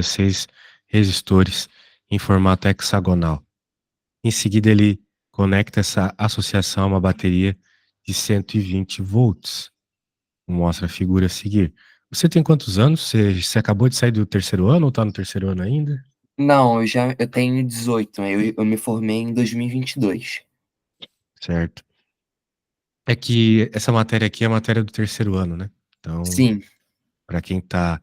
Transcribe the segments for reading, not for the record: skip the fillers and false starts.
16 resistores em formato hexagonal. Em seguida, ele conecta essa associação a uma bateria de 120 volts. Mostra a figura a seguir. Você tem quantos anos? Você acabou de sair do terceiro ano ou tá no terceiro ano ainda? Não, eu tenho 18, né? Eu me formei em 2022. Certo. É que essa matéria aqui é a matéria do terceiro ano, né? Então, Sim, para quem tá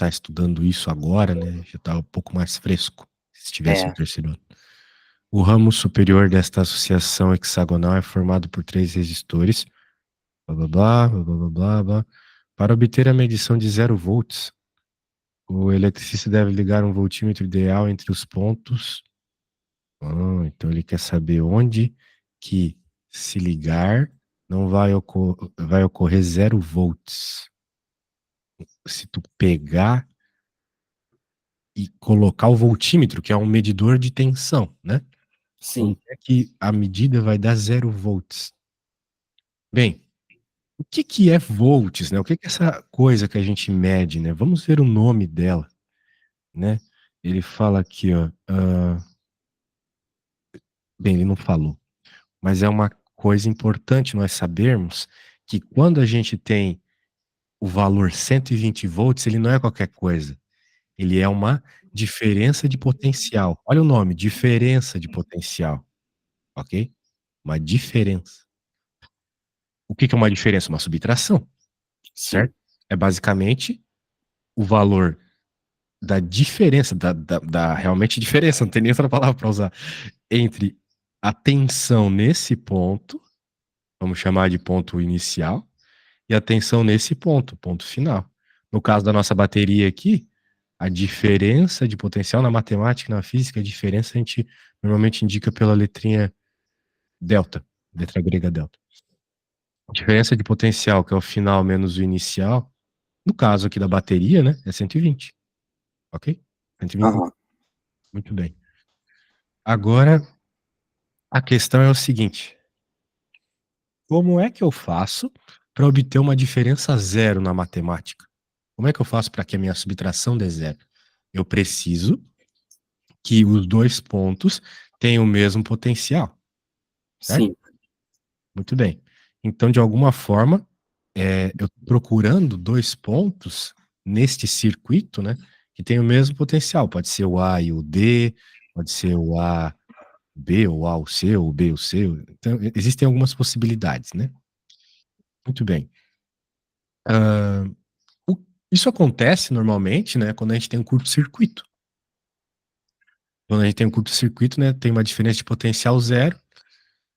estudando isso agora, né, já tá um pouco mais fresco, se estivesse no é. terceiro ano. O ramo superior desta associação hexagonal é formado por 3 resistores, blá blá blá, blá blá blá blá blá. Para obter a medição de 0 volts, o eletricista deve ligar um voltímetro ideal entre os pontos. Então ele quer saber onde que, se ligar, não vai ocorrer 0 volts. Se tu pegar e colocar o voltímetro, que é um medidor de tensão, né? Onde Sim, é que a medida vai dar 0 volts? Bem, o que que é volts, né? O que que é essa coisa que a gente mede, né? Vamos ver o nome dela, né? Ele fala aqui, ó, bem, ele não falou, mas é uma coisa importante nós sabermos que quando a gente tem o valor 120 volts, ele não é qualquer coisa. Ele é uma diferença de potencial. Olha o nome, diferença de potencial, ok? Uma diferença. O que que é uma diferença? Uma subtração, sim. certo? É basicamente o valor da diferença, da realmente diferença, não tem nem outra palavra para usar, entre a tensão nesse ponto, vamos chamar de ponto inicial, e a tensão nesse ponto, ponto final. No caso da nossa bateria aqui, a diferença de potencial na matemática e na física, a diferença a gente normalmente indica pela letrinha delta, letra grega delta. A diferença de potencial, que é o final menos o inicial, no caso aqui da bateria, né, é 120, ok? 120, Aham. muito bem. Agora, a questão é o seguinte: como é que eu faço para obter uma diferença zero na matemática? Como é que eu faço para que a minha subtração dê zero? Eu preciso que os dois pontos tenham o mesmo potencial, certo? Sim. Muito bem. Então, de alguma forma, eu tô procurando dois pontos neste circuito, né, que tem o mesmo potencial. Pode ser o A e o D, pode ser o A, B, ou A, o C, ou o B, o C. Então, existem algumas possibilidades, né? Muito bem. Ah, isso acontece normalmente, né, quando a gente tem um curto-circuito. Quando a gente tem um curto-circuito, né, tem uma diferença de potencial zero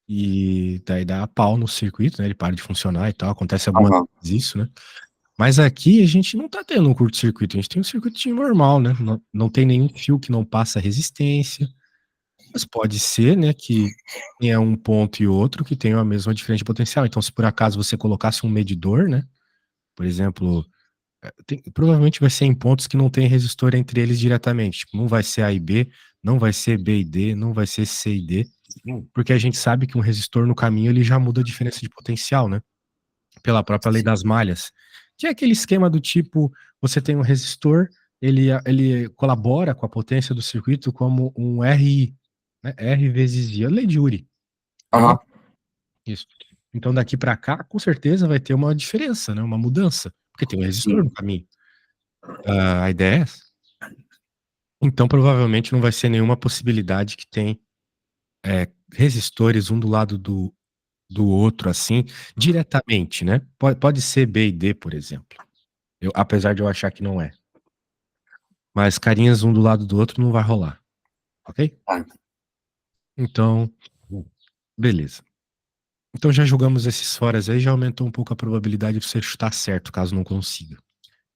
e daí dá pau no circuito, né, ele para de funcionar e tal. Acontece algumas Aham. vezes isso, né? Mas aqui a gente não tá tendo um curto-circuito, a gente tem um circuitinho normal, né? Não tem nenhum fio que não passa resistência. Mas pode ser, né, que tenha um ponto e outro que tenham a mesma diferença de potencial. Então, se por acaso você colocasse um medidor, né, por exemplo, provavelmente vai ser em pontos que não tem resistor entre eles diretamente. Tipo, não vai ser A e B, não vai ser B e D, não vai ser C e D, porque a gente sabe que um resistor no caminho ele já muda a diferença de potencial, né? Pela própria lei Sim. das malhas. Que é aquele esquema do tipo, você tem um resistor, ele colabora com a potência do circuito como um RI, né? R vezes I, a lei de Uri, ok? Aham. Isso. Então daqui para cá, com certeza vai ter uma diferença, né? Uma mudança, porque tem um resistor Sim. no caminho. A ideia é essa. Então provavelmente não vai ser nenhuma possibilidade que tem resistores um do lado do outro, assim, diretamente, né? Pode ser B e D, por exemplo. Apesar de eu achar que não é. Mas carinhas um do lado do outro não vai rolar, ok? Tá. Então, beleza. Então já jogamos esses foras aí, já aumentou um pouco a probabilidade de você chutar certo, caso não consiga.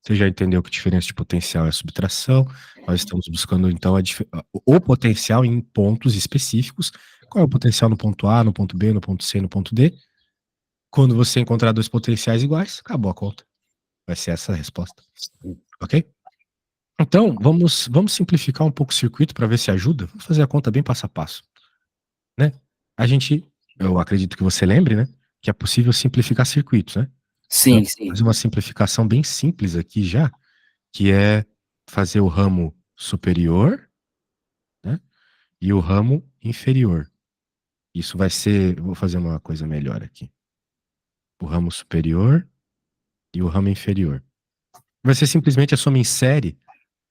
Você já entendeu que a diferença de potencial é a subtração. Nós estamos buscando, então, o potencial em pontos específicos. Qual é o potencial no ponto A, no ponto B, no ponto C, no ponto D? Quando você encontrar dois potenciais iguais, acabou a conta. Vai ser essa a resposta, ok? Então, vamos simplificar um pouco o circuito para ver se ajuda. Vamos fazer a conta bem passo a passo, né? Eu acredito que você lembre, né, que é possível simplificar circuitos, né? Então, Sim, vou sim. fazer uma simplificação bem simples aqui já, que é fazer o ramo superior, né? E o ramo inferior. Isso vai ser. Vou fazer uma coisa melhor aqui. O ramo superior e o ramo inferior. Vai ser simplesmente a soma em série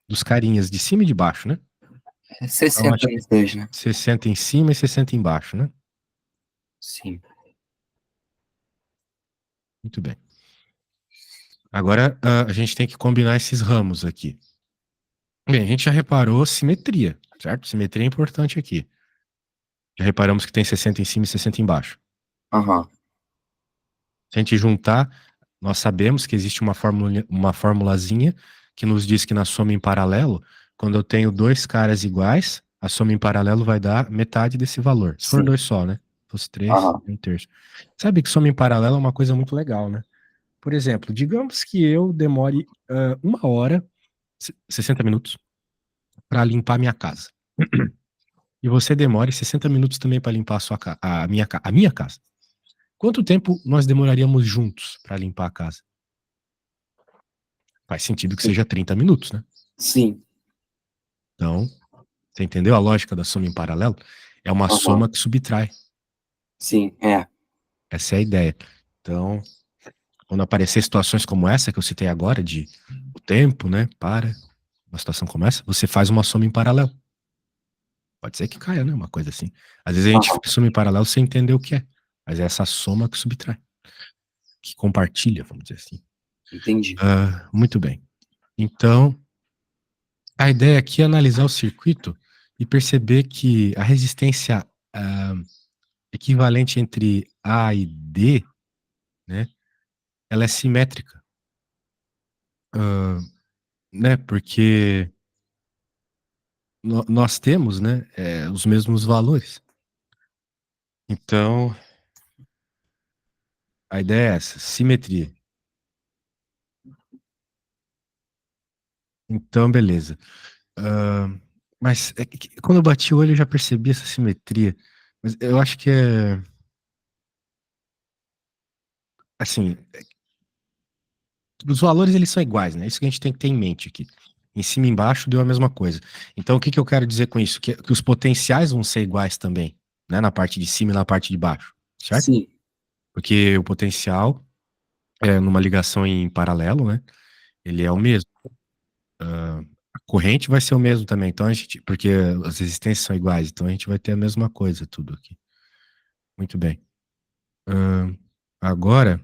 dos carinhas de cima e de baixo, né? É Então, 60 acho que nos dois, né? 60 em cima e 60 embaixo, né? Sim. Muito bem. Agora a gente tem que combinar esses ramos aqui. Bem, a gente já reparou simetria, certo? Simetria é importante aqui. Já reparamos que tem 60 em cima e 60 embaixo. Aham. Se a gente juntar, nós sabemos que existe uma formulazinha que nos diz que na soma em paralelo, quando eu tenho dois caras iguais, a soma em paralelo vai dar metade desse valor. Se for Sim. dois só, né? Se fosse três, Aham. um terço. Sabe que soma em paralelo é uma coisa muito legal, né? Por exemplo, digamos que eu demore 1 hora, 60 minutos, para limpar minha casa. E você demore 60 minutos também para limpar a minha casa. Quanto tempo nós demoraríamos juntos para limpar a casa? Faz sentido que Sim. seja 30 minutos, né? Sim. Então, você entendeu a lógica da soma em paralelo? É uma Aham. soma que subtrai. Sim. É. Essa é a ideia. Então, quando aparecer situações como essa que eu citei agora, de o tempo, né, para uma situação como essa, você faz uma soma em paralelo. Pode ser que caia, né? Uma coisa assim. Às vezes a gente Aham. faz soma em paralelo sem entender o que é. Mas é essa soma que subtrai, que compartilha, vamos dizer assim. Entendi. Muito bem. Então, a ideia aqui é analisar o circuito e perceber que a resistência ah, equivalente entre A e D, né, ela é simétrica, ah, né, porque nós temos, né, os mesmos valores. Então, a ideia é essa, simetria. Então, beleza. Ah, mas quando eu bati o olho eu já percebi essa simetria. Mas eu acho que assim, os valores eles são iguais, né? Isso que a gente tem que ter em mente aqui. Em cima e embaixo deu a mesma coisa. Então, o que que eu quero dizer com isso? Que os potenciais vão ser iguais também, né? Na parte de cima e na parte de baixo, certo? Sim. Porque o potencial, numa ligação em paralelo, né? Ele é o mesmo. A corrente vai ser o mesmo também. Então, porque as resistências são iguais, então a gente vai ter a mesma coisa tudo aqui. Muito bem. Ahn, agora,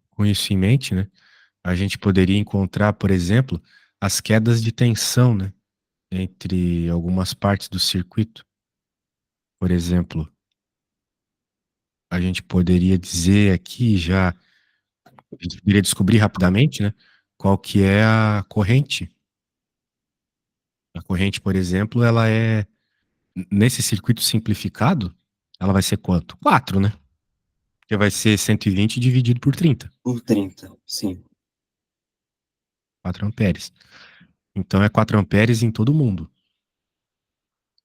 com isso em mente, né? A gente poderia encontrar, por exemplo, as quedas de tensão, né? Entre algumas partes do circuito. Por exemplo, a gente poderia dizer aqui já, a gente poderia descobrir rapidamente, né? Qual que é a corrente. A corrente, por exemplo, ela nesse circuito simplificado, ela vai ser quanto? 4, né? Porque vai ser 120 dividido por 30, Por 30. Sim. 4 amperes. Então é 4 amperes em todo mundo.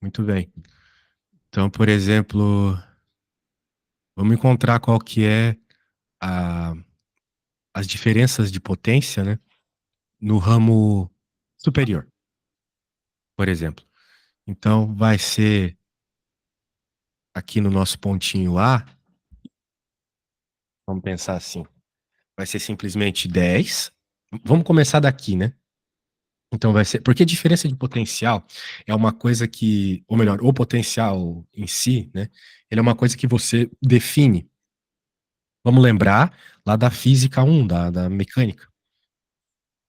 Muito bem. Então, por exemplo, vamos encontrar qual que é a, as diferenças de potência, né, no ramo superior, por exemplo. Então, vai ser aqui no nosso pontinho A, vamos pensar assim, vai ser simplesmente 10. Vamos começar daqui, né? Então vai ser, porque a diferença de potencial é uma coisa que, ou melhor, o potencial em si, né? Ele é uma coisa que você define. Vamos lembrar lá da física 1, da mecânica.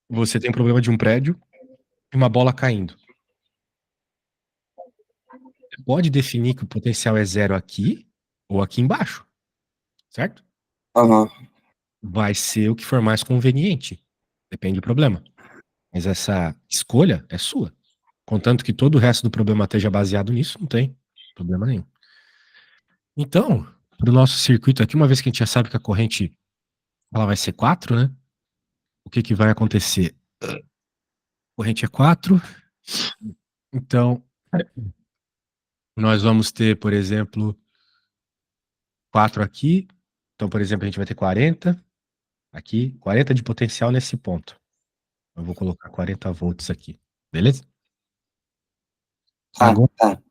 Você tem um problema de um prédio e uma bola caindo. Você pode definir que o potencial é zero aqui ou aqui embaixo, certo? Aham. Vai ser o que for mais conveniente. Depende do problema. Mas essa escolha é sua. Contanto que todo o resto do problema esteja baseado nisso, não tem problema nenhum. Então, para o nosso circuito aqui, uma vez que a gente já sabe que a corrente ela vai ser 4, né? O que que vai acontecer? A corrente é 4, então nós vamos ter, por exemplo, 4 aqui. Então, por exemplo, a gente vai ter 40 aqui, 40 de potencial nesse ponto. Eu vou colocar 40 volts aqui, beleza? Tá, Agora, tá.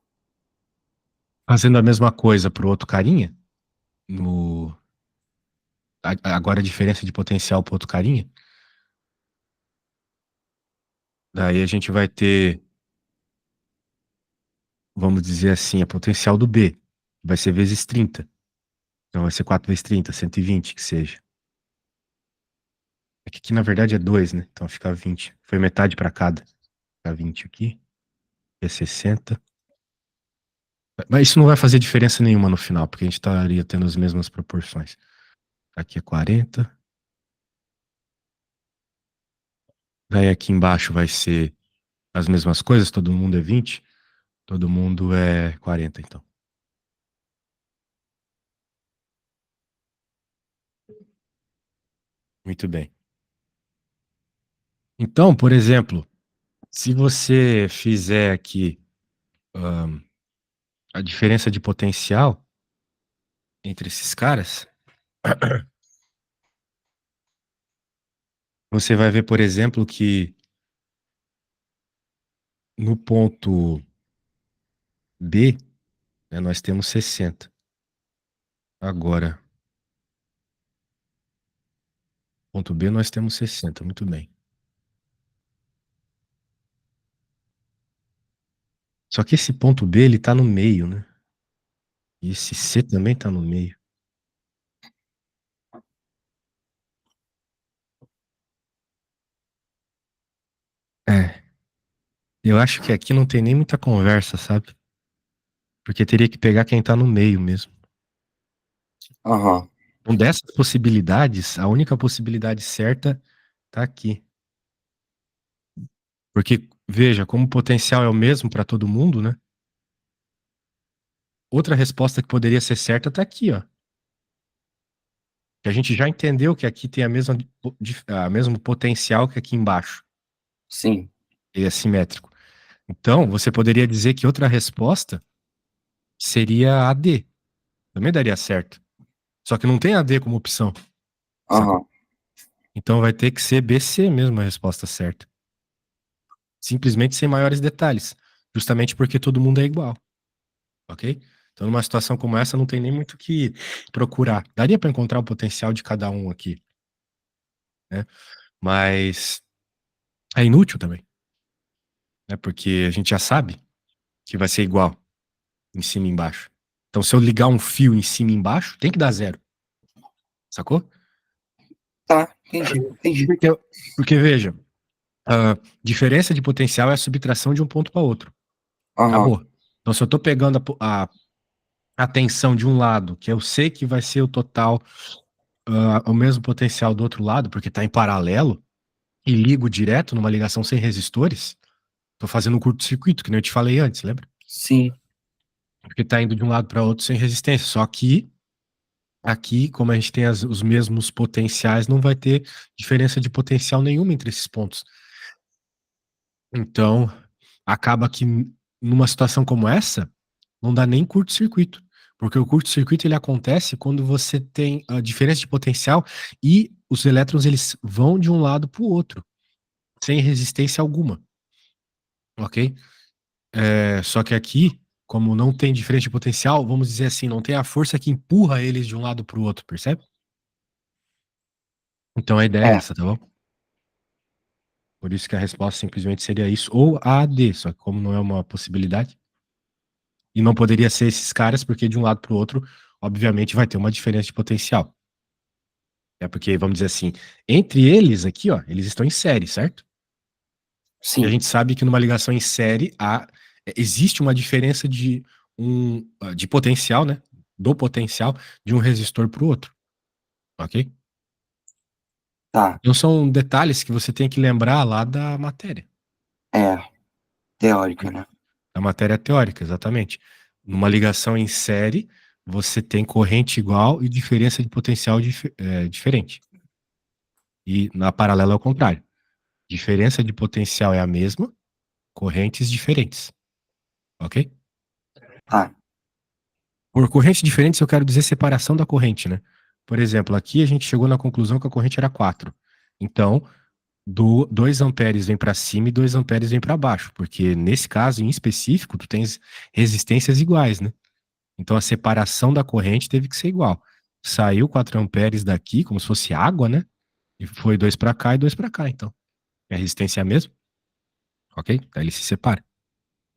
fazendo a mesma coisa pro outro carinha, no... agora a diferença de potencial pro outro carinha, daí a gente vai ter, vamos dizer assim, a potencial do B, vai ser vezes 30. Então vai ser 4 vezes 30, 120 que seja. É que aqui na verdade é 2, né? Então fica 20. Foi metade para cada. Fica 20 aqui, é 60. Mas isso não vai fazer diferença nenhuma no final, porque a gente estaria tendo as mesmas proporções. Aqui é 40. Daí aqui embaixo vai ser as mesmas coisas, todo mundo é 20, todo mundo é 40, então. Muito bem. Então, por exemplo, se você fizer aqui ahn, a diferença de potencial entre esses caras, você vai ver, por exemplo, que no ponto B, né, nós temos 60. Agora, ponto B nós temos 60, muito bem. Só que esse ponto B, ele tá no meio, né? E esse C também tá no meio. É, eu acho que aqui não tem nem muita conversa, sabe? Porque teria que pegar quem tá no meio mesmo. Aham. Então, dessas possibilidades, a única possibilidade certa tá aqui. Porque, veja, como o potencial é o mesmo para todo mundo, né? Outra resposta que poderia ser certa tá aqui, ó. Que a gente já entendeu que aqui tem a mesmo potencial que aqui embaixo. Sim. Ele é simétrico. Então, você poderia dizer que outra resposta seria a D. Também daria certo. Só que não tem a D como opção, sacou? Aham. Então vai ter que ser BC mesmo a resposta certa. Simplesmente sem maiores detalhes. Justamente porque todo mundo é igual, ok? Então, numa situação como essa, não tem nem muito o que procurar. Daria para encontrar o potencial de cada um aqui, né? Mas é inútil também, né? Porque a gente já sabe que vai ser igual em cima e embaixo. Então, se eu ligar um fio em cima e embaixo, tem que dar zero, sacou? Tá, entendi, entendi. Porque, porque veja, a diferença de potencial é a subtração de um ponto para outro. Aham. Acabou. Então, se eu estou pegando a tensão de um lado, que eu sei que vai ser o total, o mesmo potencial do outro lado, porque está em paralelo, e ligo direto numa ligação sem resistores, estou fazendo um curto-circuito, que nem eu te falei antes, lembra? Sim. Porque está indo de um lado para outro sem resistência. Só que aqui, como a gente tem os mesmos potenciais, não vai ter diferença de potencial nenhuma entre esses pontos. Então, acaba que numa situação como essa, não dá nem curto-circuito. Porque o curto-circuito ele acontece quando você tem a diferença de potencial e os elétrons eles vão de um lado para o outro, sem resistência alguma, ok? Só que aqui, como não tem diferença de potencial, vamos dizer assim, não tem a força que empurra eles de um lado para o outro, percebe? Então a ideia é É, essa, tá bom? Por isso que a resposta simplesmente seria isso, ou A, D, só que como não é uma possibilidade, e não poderia ser esses caras, porque de um lado para o outro, obviamente, vai ter uma diferença de potencial. É porque, vamos dizer assim, entre eles aqui, ó, eles estão em série, certo? E a sim. gente sabe que numa ligação em série existe uma diferença de potencial, né? Do potencial de um resistor para o outro, ok? Tá. Então são detalhes que você tem que lembrar lá da matéria. É, teórica, né? Da matéria teórica, exatamente. Numa ligação em série, você tem corrente igual e diferença de potencial diferente. E na paralela é o contrário. Diferença de potencial é a mesma, correntes diferentes. Ok? Tá. Por correntes diferentes, eu quero dizer separação da corrente, né? Por exemplo, aqui a gente chegou na conclusão que a corrente era 4. Então, do 2 amperes vem para cima e 2 amperes vem para baixo, porque nesse caso em específico tu tens resistências iguais, né? Então a separação da corrente teve que ser igual. Saiu 4 amperes daqui, como se fosse água, né? E foi 2 para cá e 2 para cá, então. A resistência é a mesma, ok? Daí ele se separa.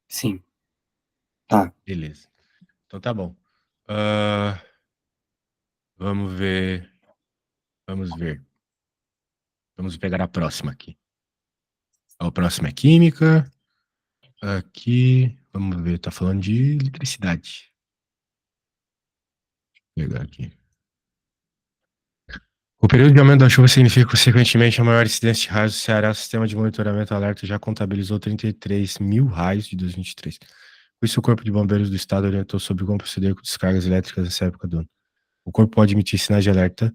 Sim. Tá. Beleza. Então tá bom. Ah, vamos ver. Vamos ver. Vamos pegar a próxima aqui. A próxima é química. Aqui, vamos ver, tá falando de eletricidade. Vou pegar aqui. O período de aumento da chuva significa, consequentemente, a maior incidência de raios do Ceará. O sistema de monitoramento alerta já contabilizou 33 mil raios de 2023. Por isso, o Corpo de Bombeiros do Estado orientou sobre como proceder com descargas elétricas nessa época do ano. O corpo pode emitir sinais de alerta.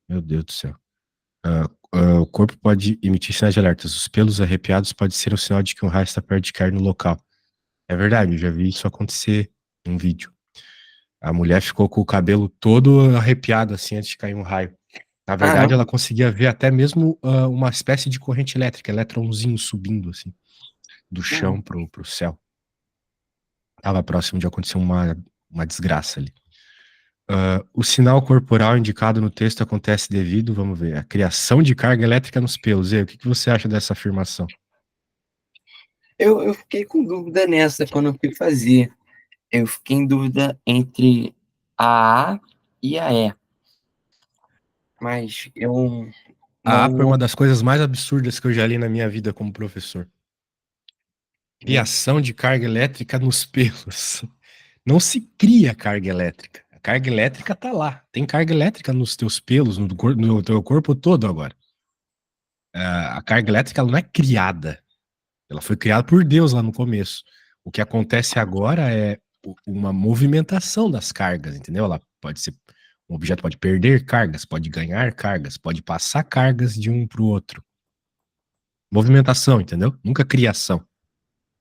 Meu Deus do céu. O corpo pode emitir sinais de alertas. Os pelos arrepiados pode ser um sinal de que um raio está perto de cair no local. É verdade, eu já vi isso acontecer em um vídeo. A mulher ficou com o cabelo todo arrepiado assim antes de cair um raio. Na verdade, ela Caramba. conseguia ver até mesmo uma espécie de corrente elétrica, elétronzinho subindo assim, do chão pro céu. Tava próximo de acontecer uma desgraça ali. O sinal corporal indicado no texto acontece devido, vamos ver, à criação de carga elétrica nos pelos. E aí, o que você acha dessa afirmação? Eu fiquei com dúvida nessa quando eu fui fazer. Eu fiquei em dúvida entre a e a E. Mas eu A APA é uma não. das coisas mais absurdas que eu já li na minha vida como professor. Criação de carga elétrica nos pelos. Não se cria carga elétrica. A carga elétrica tá lá. Tem carga elétrica nos teus pelos, no teu corpo todo agora. A carga elétrica ela não é criada. Ela foi criada por Deus lá no começo. O que acontece agora é uma movimentação das cargas, entendeu? Ela pode ser. Um objeto pode perder cargas, pode ganhar cargas, pode passar cargas de um para o outro. Movimentação, entendeu? Nunca criação.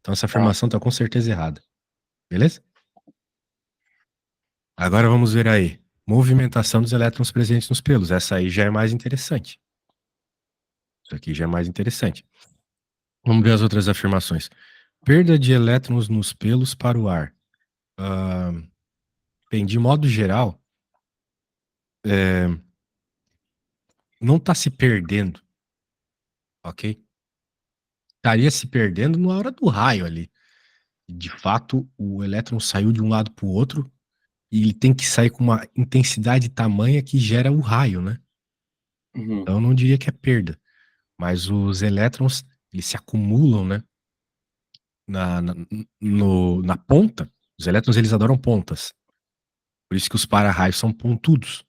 Então essa Tá, afirmação está com certeza errada. Beleza? Agora vamos ver aí. Movimentação dos elétrons presentes nos pelos. Essa aí já é mais interessante. Isso aqui já é mais interessante. Vamos ver as outras afirmações. Perda de elétrons nos pelos para o ar. Bem, de modo geral, não está se perdendo, ok? Estaria se perdendo na hora do raio ali. De fato, o elétron saiu de um lado para o outro e ele tem que sair com uma intensidade tamanha que gera o raio, né? uhum, Então eu não diria que é perda, mas os elétrons eles se acumulam, né? Na, na, na ponta. Os elétrons eles adoram pontas, por isso que os para-raios são pontudos.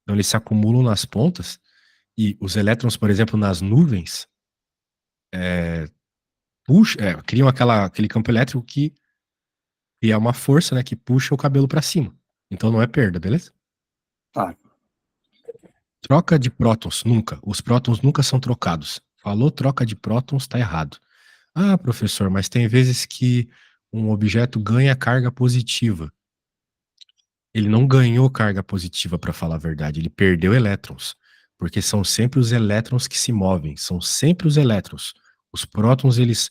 Então eles se acumulam nas pontas e os elétrons, por exemplo, nas nuvens, criam aquele campo elétrico que é uma força, né, que puxa o cabelo para cima. Então não é perda, beleza? tá, Troca de prótons, nunca. Os prótons nunca são trocados. Falou troca de prótons, tá errado. Ah, professor, mas tem vezes que um objeto ganha carga positiva. Ele não ganhou carga positiva, para falar a verdade. Ele perdeu elétrons. Porque são sempre os elétrons que se movem. São sempre os elétrons. Os prótons, eles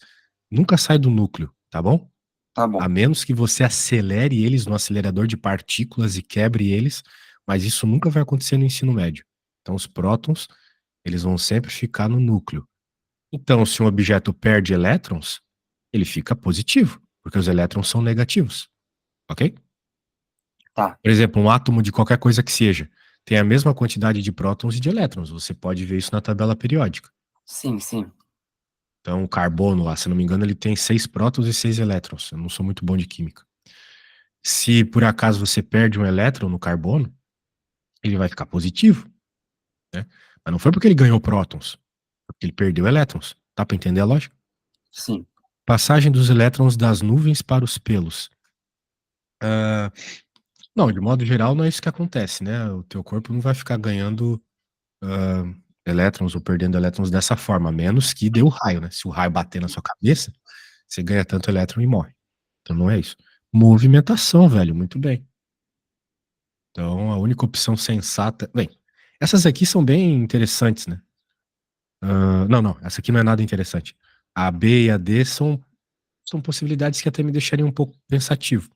nunca saem do núcleo, tá bom? tá A bom. menos que você acelere eles no acelerador de partículas e quebre eles, mas isso nunca vai acontecer no ensino médio. Então, os prótons, eles vão sempre ficar no núcleo. Então, se um objeto perde elétrons, ele fica positivo, porque os elétrons são negativos, ok? Tá, Por exemplo, um átomo de qualquer coisa que seja tem a mesma quantidade de prótons e de elétrons. Você pode ver isso na tabela periódica. sim, sim, Então, o carbono lá, se não me engano, ele tem 6 prótons e 6 elétrons. Eu não sou muito bom de química. Se por acaso você perde um elétron no carbono, ele vai ficar positivo, né? Mas não foi porque ele ganhou prótons, porque ele perdeu elétrons. Dá para entender a lógica? sim, Passagem dos elétrons das nuvens para os pelos. Ah, não, de modo geral, não é isso que acontece, né? O teu corpo não vai ficar ganhando ah, elétrons ou perdendo elétrons dessa forma, a menos que dê o raio, né? Se o raio bater na sua cabeça, você ganha tanto elétron e morre. Então não é isso. Movimentação, velho, muito bem. Então a única opção sensata. Bem, essas aqui são bem interessantes, né? Não, não, essa aqui não é nada interessante. A B e a D são possibilidades que até me deixariam um pouco pensativo.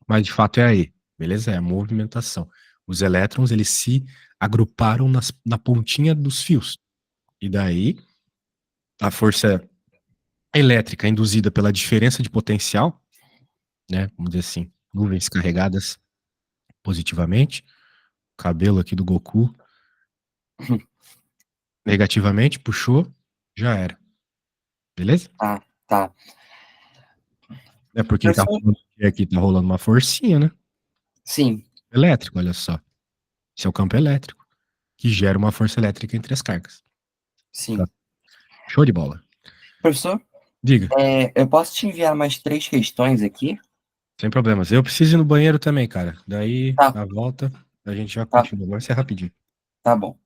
Mas de fato é a E, beleza? É a movimentação. Os elétrons, eles se agruparam na pontinha dos fios. E daí, a força elétrica induzida pela diferença de potencial, né? Vamos dizer assim, nuvens carregadas positivamente, cabelo aqui do Goku negativamente, puxou, já era. Beleza? Tá, tá. É porque tá Professor? rolando, aqui tá rolando uma forcinha, né? Sim, Elétrico, olha só. Esse é o campo elétrico, que gera uma força elétrica entre as cargas. Tá? sim. Show de bola. Professor, Diga, eu posso te enviar mais 3 questões aqui? sem problemas. Eu preciso ir no banheiro também, cara. Daí, Tá, na volta, a gente já tá, continua. Vai ser rapidinho. tá bom.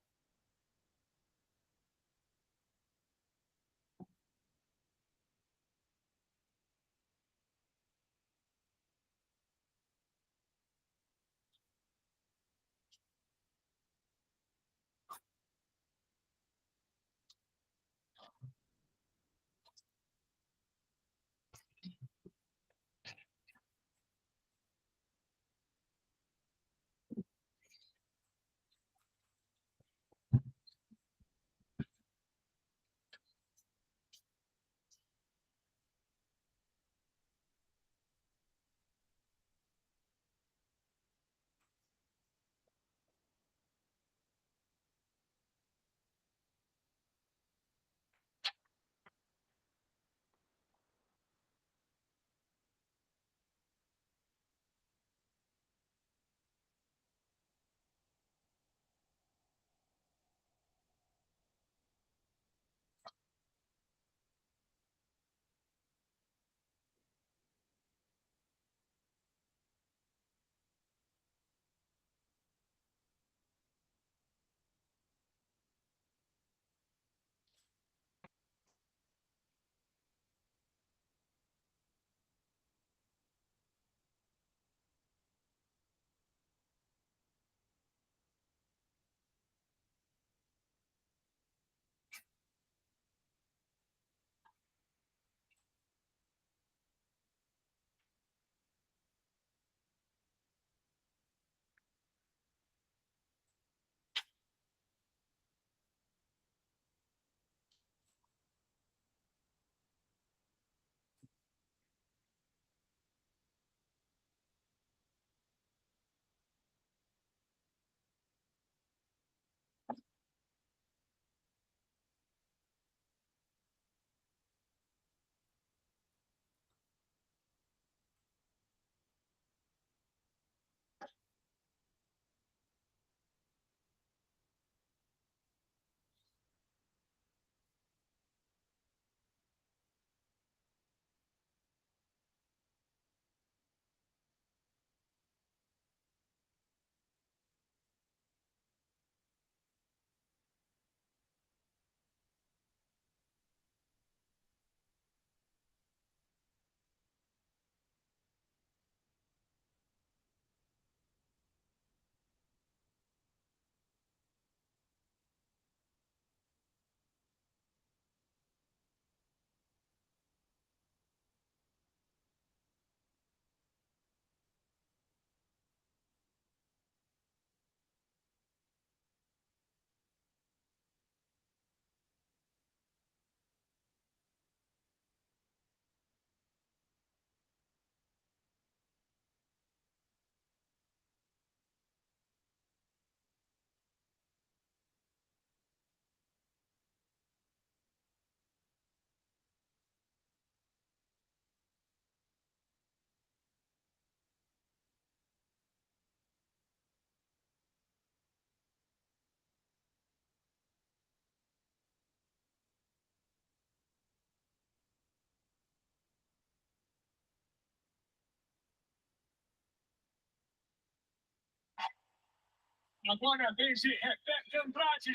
Agora a vez de Rebeca Andrade.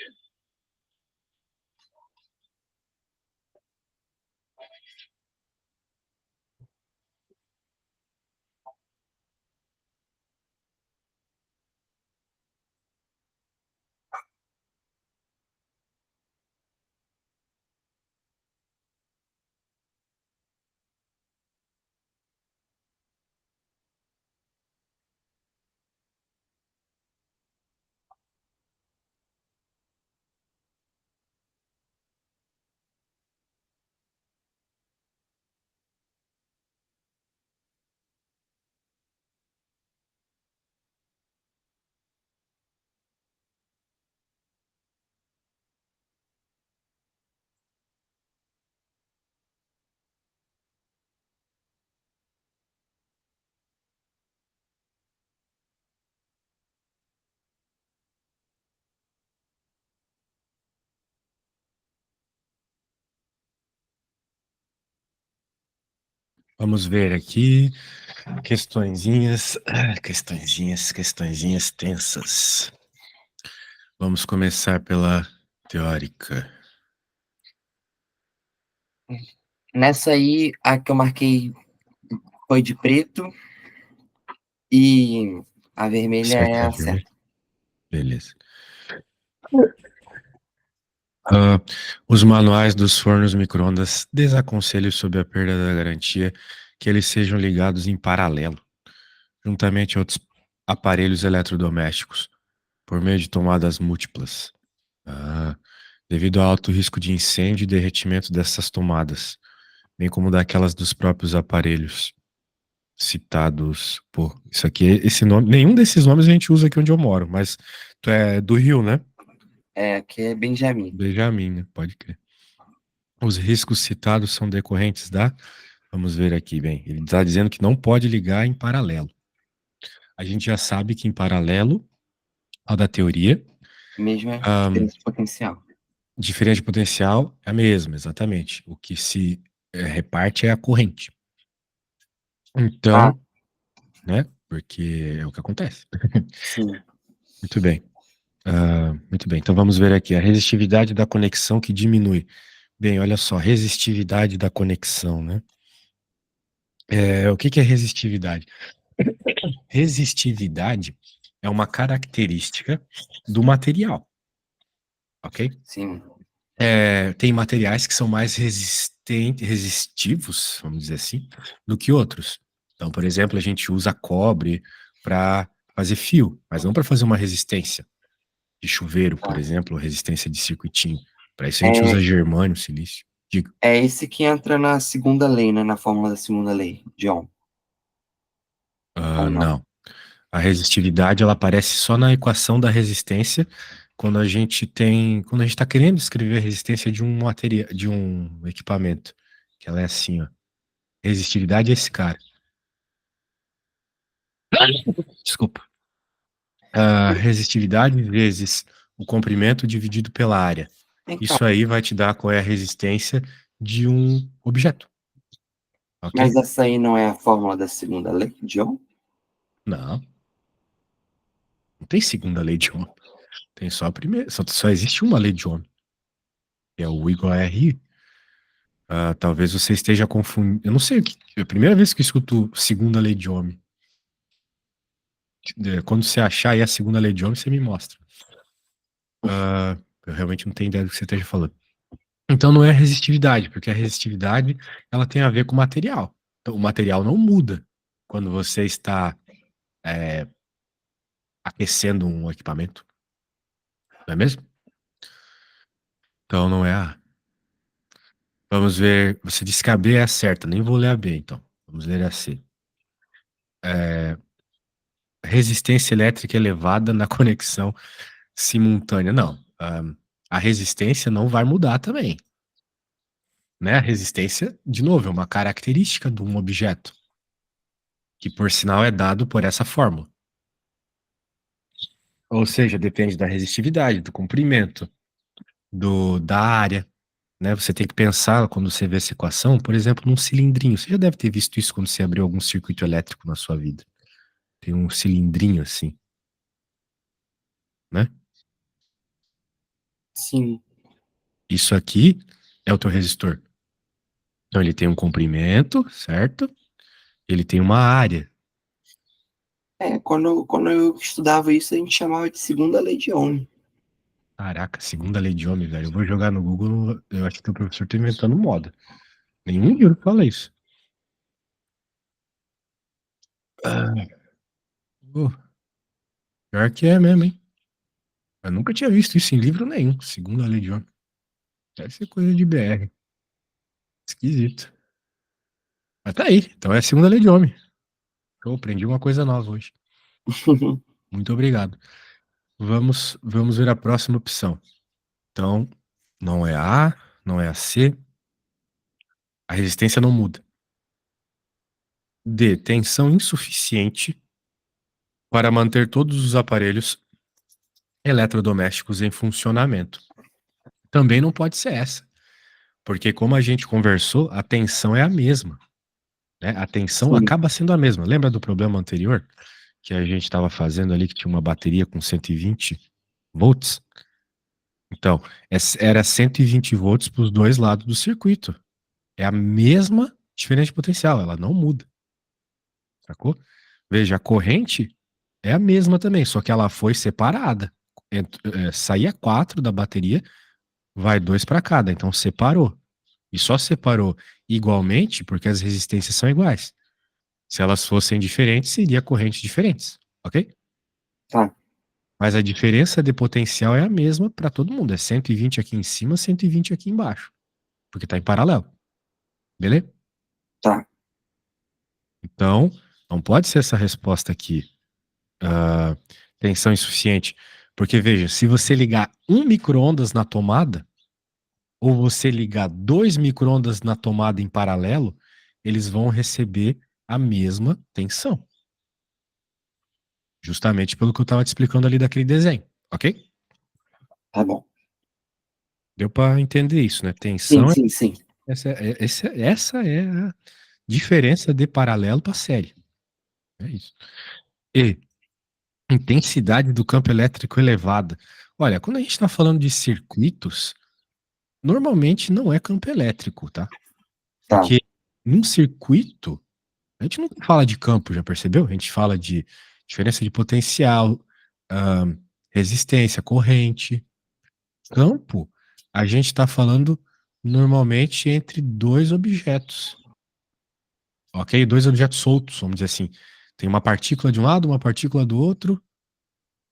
Vamos ver aqui. Questõezinhas tensas. Vamos começar pela teórica. Nessa aí, a que eu marquei foi de preto e a vermelha Certo, é é a vermelho. certa. Beleza. Os manuais dos fornos micro-ondas desaconselham sob a perda da garantia que eles sejam ligados em paralelo, juntamente a outros aparelhos eletrodomésticos, por meio de tomadas múltiplas. Devido ao alto risco de incêndio e derretimento dessas tomadas, bem como daquelas dos próprios aparelhos citados. Pô, isso aqui, esse nome, nenhum desses nomes a gente usa aqui onde eu moro, mas tu é do Rio, né? É, aqui é Benjamin. Benjamin, né? Pode crer. Os riscos citados são decorrentes da. Vamos ver aqui, bem. Ele está dizendo que não pode ligar em paralelo. A gente já sabe que em paralelo ao da teoria, Mesma ahn, diferença de potencial. diferença de potencial é a mesma, exatamente. O que se reparte é a corrente. Ah, Então, né? Porque é o que acontece. sim. Muito bem. Muito bem. Então vamos ver aqui a resistividade da conexão que diminui. Bem, olha só, resistividade da conexão, né? O que que é resistividade? Resistividade é uma característica do material, ok? Sim. Tem materiais que são mais resistivos, vamos dizer assim, do que outros. Então, por exemplo, a gente usa cobre para fazer fio, mas não para fazer uma resistência de chuveiro, por Tá. exemplo, ou resistência de circuitinho. Para isso a gente É, usa germânio, silício. Digo, é esse que entra na segunda lei, né? Na fórmula da segunda lei de Ohm. Ou não? não. A resistividade ela aparece só na equação da resistência quando a gente está querendo escrever a resistência de um material, de um equipamento, que ela é assim, ó. Resistividade é esse cara. Desculpa. A resistividade vezes o comprimento dividido pela área. Então, Isso aí vai te dar qual é a resistência de um objeto, ok? mas essa aí não é a fórmula da segunda lei de Ohm? Não, não tem segunda lei de Ohm. Tem só a primeira. Só existe uma lei de Ohm, que é o igual a RI. Talvez você esteja confundindo. Eu não sei o que. É a primeira vez que eu escuto segunda lei de Ohm. Quando você achar aí a segunda lei de Ohm, você me mostra. Eu realmente não tenho ideia do que você esteja falando. Então não é resistividade, porque a resistividade ela tem a ver com o material. Então, o material não muda quando você está aquecendo um equipamento, não é mesmo? Então não é a. Vamos ver. Você disse que a B é a certa, nem vou ler a B, então. Vamos ler a C. Resistência elétrica elevada na conexão simultânea. Não. A resistência não vai mudar também. Né? A resistência, de novo, é uma característica de um objeto, que por sinal é dado por essa fórmula. Ou seja, depende da resistividade, do comprimento, da área. Né? Você tem que pensar, quando você vê essa equação, por exemplo, num cilindrinho. Você já deve ter visto isso quando você abriu algum circuito elétrico na sua vida. Tem um cilindrinho assim, né? Sim. Isso aqui é o teu resistor. Então ele tem um comprimento, certo? Ele tem uma área. Quando eu estudava isso, a gente chamava de segunda lei de Ohm. Caraca, segunda lei de Ohm, velho. Eu vou jogar no Google, eu acho que o professor tá inventando moda. Nenhum livro fala isso. Ah, pô, pior que é mesmo, hein? Eu nunca tinha visto isso em livro nenhum. Segunda lei de Ohm. Deve ser coisa de BR. Esquisito. Mas tá aí. Então é a segunda lei de Ohm. Eu aprendi uma coisa nova hoje. Muito obrigado. Vamos ver a próxima opção. Então, não é a A, não é a C. A resistência não muda. D, tensão insuficiente para manter todos os aparelhos eletrodomésticos em funcionamento. Também não pode ser essa, porque como a gente conversou, a tensão é a mesma, né? A tensão Sim. acaba sendo a mesma. Lembra do problema anterior que a gente estava fazendo ali, que tinha uma bateria com 120 volts? Então, era 120 volts para os dois lados do circuito. É a mesma diferença de potencial, ela não muda. Sacou? Veja, a corrente é a mesma também, só que ela foi separada. Saía 4 da bateria, vai 2 para cada, então separou. E só separou igualmente porque as resistências são iguais. Se elas fossem diferentes, seria correntes diferentes, ok? Tá, Mas a diferença de potencial é a mesma para todo mundo. É 120 aqui em cima, 120 aqui embaixo. Porque está em paralelo. Beleza? tá. Então, não pode ser essa resposta aqui. Tensão insuficiente. Porque, veja, se você ligar um micro-ondas na tomada, ou você ligar 2 micro-ondas na tomada em paralelo, eles vão receber a mesma tensão. Justamente pelo que eu estava te explicando ali daquele desenho, ok? Tá bom. Deu para entender isso, né? Sim, Tensão, sim, sim. essa é a diferença de paralelo para série. É isso. E intensidade do campo elétrico elevada. Olha, quando a gente está falando de circuitos, normalmente não é campo elétrico, tá? Tá. Porque num circuito, a gente não fala de campo, já percebeu? A gente fala de diferença de potencial, resistência, corrente. Campo, a gente está falando normalmente entre dois objetos. Ok? Dois objetos soltos, vamos dizer assim. Tem uma partícula de um lado, uma partícula do outro.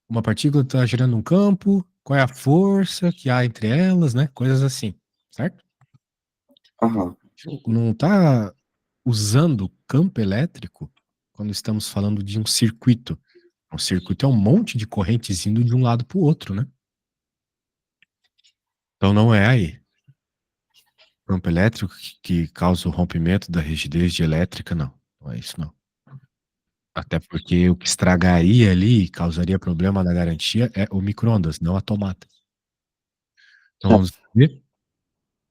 Uma partícula está gerando um campo. Qual é a força que há entre elas, né? Coisas assim, certo? Aham. Não está usando campo elétrico quando estamos falando de um circuito. Um circuito é um monte de correntes indo de um lado para o outro, né? Então não é aí. Campo elétrico que causa o rompimento da rigidez de elétrica, não. Não é isso, não. Até porque o que estragaria ali e causaria problema na garantia é o micro-ondas, não a tomada. Então Tá. vamos ver.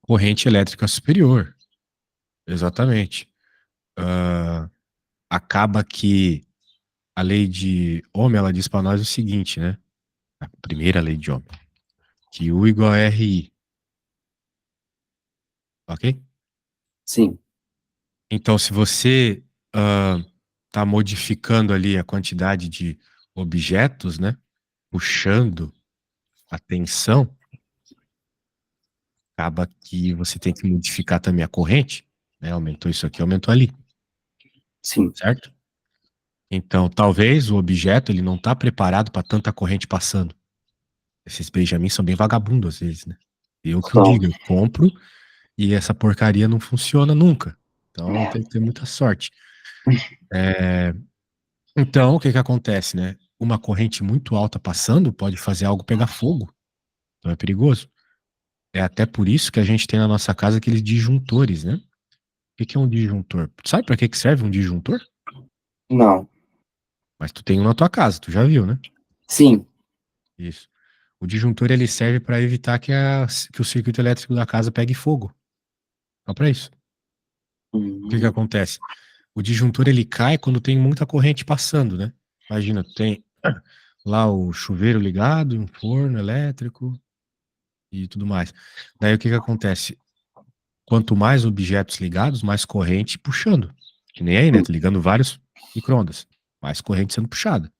Corrente elétrica superior. Exatamente. Ah, acaba que a lei de Ohm, ela diz para nós o seguinte, né? A primeira lei de Ohm. Que U igual a RI. Ok? Sim. Então, se você está modificando ali a quantidade de objetos, né? Puxando a tensão, acaba que você tem que modificar também a corrente, né? Aumentou isso aqui, aumentou ali, Sim. certo? Então, talvez o objeto ele não está preparado para tanta corrente passando. Esses Benjamin são bem vagabundos às vezes, né? Eu que o Então, digo, eu compro e essa porcaria não funciona nunca. Então, tem que ter muita sorte. Então, o que que acontece, né? Uma corrente muito alta passando pode fazer algo pegar fogo. Então, é perigoso. É até por isso que a gente tem na nossa casa aqueles disjuntores, né? O que que é um disjuntor? Sabe para que que serve um disjuntor? não. Mas tu tem um na tua casa, tu já viu, né? Sim. Isso. O disjuntor ele serve para evitar que o circuito elétrico da casa pegue fogo. Só para isso. O que que Hum, acontece? O disjuntor ele cai quando tem muita corrente passando, né? Imagina, tu tem lá o chuveiro ligado, um forno elétrico e tudo mais. Daí o que que acontece? Quanto mais objetos ligados, mais corrente puxando. Que nem aí, né? sim. Tô ligando vários micro-ondas. Mais corrente sendo puxada.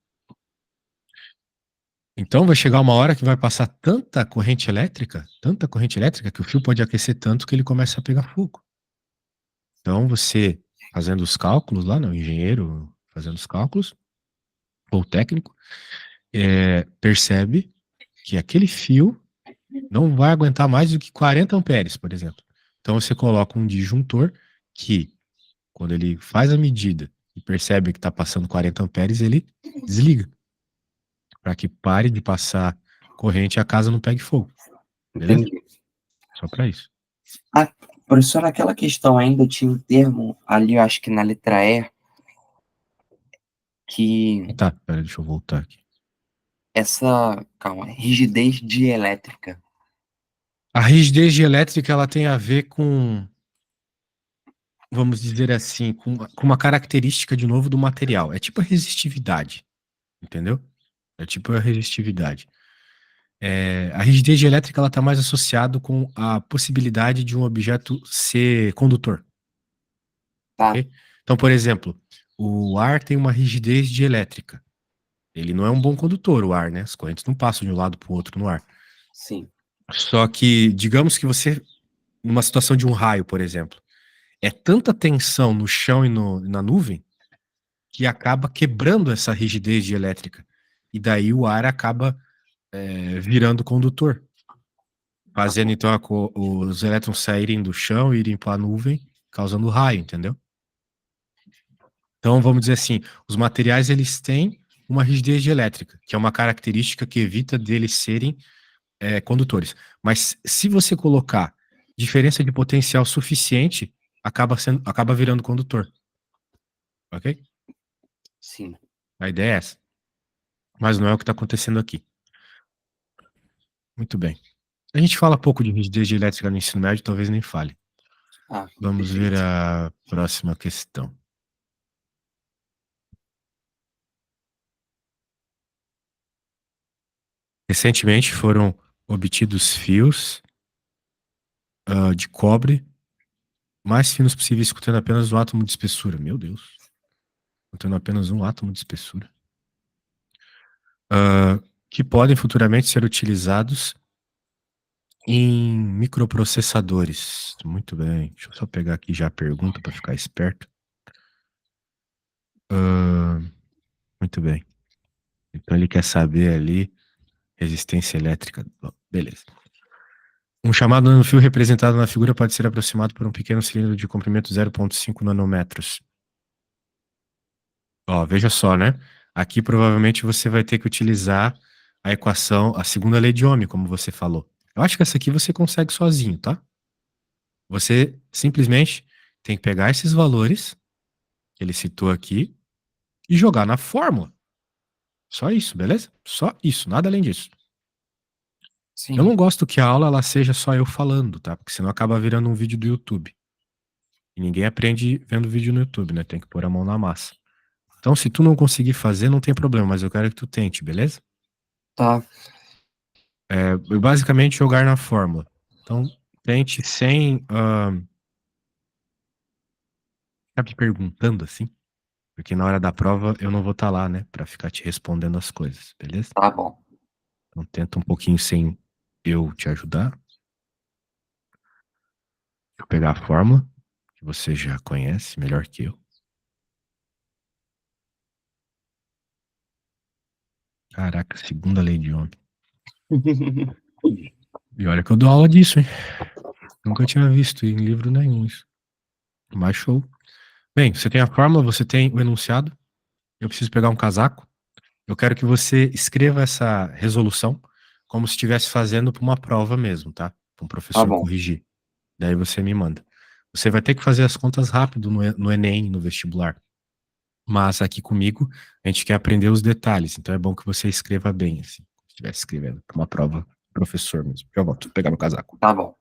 Então vai chegar uma hora que vai passar tanta corrente elétrica, que o fio pode aquecer tanto que ele começa a pegar fogo. Então você, fazendo os cálculos lá, né, o engenheiro fazendo os cálculos, ou o técnico, percebe que aquele fio não vai aguentar mais do que 40 amperes, por exemplo. Então você coloca um disjuntor que, quando ele faz a medida e percebe que está passando 40 amperes, ele desliga, para que pare de passar corrente e a casa não pegue fogo. Beleza? Entendi. Só para isso. Ah, professor, naquela questão ainda tinha um termo ali, eu acho que na letra E, que Tá, pera, deixa eu voltar aqui. essa, calma, rigidez dielétrica. A rigidez dielétrica ela tem a ver com vamos dizer assim, com uma característica de novo do material. É tipo a resistividade, entendeu? É tipo a resistividade. A rigidez elétrica ela está mais associado com a possibilidade de um objeto ser condutor, Tá, ok? Então, por exemplo, o ar tem uma rigidez dielétrica. Ele não é um bom condutor, o ar, né? As correntes não passam de um lado para o outro no ar. sim. Só que, digamos que você, numa situação de um raio, por exemplo, é tanta tensão no chão e na nuvem que acaba quebrando essa rigidez dielétrica. E daí o ar acaba virando condutor, fazendo então os elétrons saírem do chão e irem para a nuvem, causando raio, entendeu? Então, vamos dizer assim, os materiais eles têm uma rigidez dielétrica, que é uma característica que evita deles serem condutores. Mas se você colocar diferença de potencial suficiente, acaba virando condutor, ok? Sim. A ideia é essa. Mas não é o que está acontecendo aqui. Muito bem. A gente fala pouco de rigidez elétrica no ensino médio, talvez nem fale. Ah, Vamos ver perfeito. a próxima questão. Recentemente foram obtidos fios de cobre mais finos possíveis, contendo apenas um átomo de espessura. Meu Deus. Contendo apenas um átomo de espessura. Que podem futuramente ser utilizados em microprocessadores. Muito bem. Deixa eu só pegar aqui já a pergunta para ficar esperto. Ah, muito bem. Então ele quer saber ali resistência elétrica. Bom, beleza. Um chamado nanofio representado na figura pode ser aproximado por um pequeno cilindro de comprimento 0,5 nanômetros. Ó, veja só, né? Aqui provavelmente você vai ter que utilizar a equação, a segunda lei de Ohm, como você falou. Eu acho que essa aqui você consegue sozinho, tá? Você simplesmente tem que pegar esses valores que ele citou aqui e jogar na fórmula. Só isso, beleza? Só isso, nada além disso. Eu Sim. não gosto que a aula ela seja só eu falando, tá? Porque senão acaba virando um vídeo do YouTube. E ninguém aprende vendo vídeo no YouTube, né? Tem que pôr a mão na massa. Então, se tu não conseguir fazer, não tem problema, mas eu quero que tu tente, beleza? Tá. Basicamente jogar na fórmula. Então, tente sem ficar me perguntando assim, porque na hora da prova eu não vou estar lá, né, pra ficar te respondendo as coisas, beleza? Tá bom. Então, tenta um pouquinho sem eu te ajudar. Deixa eu pegar a fórmula, que você já conhece melhor que eu. Caraca, segunda lei de Ohm. E olha que eu dou aula disso, hein? Nunca tinha visto em livro nenhum isso. Mas show. Bem, você tem a fórmula, você tem o enunciado. Eu preciso pegar um casaco. Eu quero que você escreva essa resolução como se estivesse fazendo para uma prova mesmo, tá? Para um Tá professor bom. corrigir. Daí você me manda. Você vai ter que fazer as contas rápido no Enem, no vestibular. Mas aqui comigo, a gente quer aprender os detalhes. Então é bom que você escreva bem, assim. Se estivesse escrevendo para uma prova, professor mesmo. Já volto, vou pegar meu casaco. Tá bom.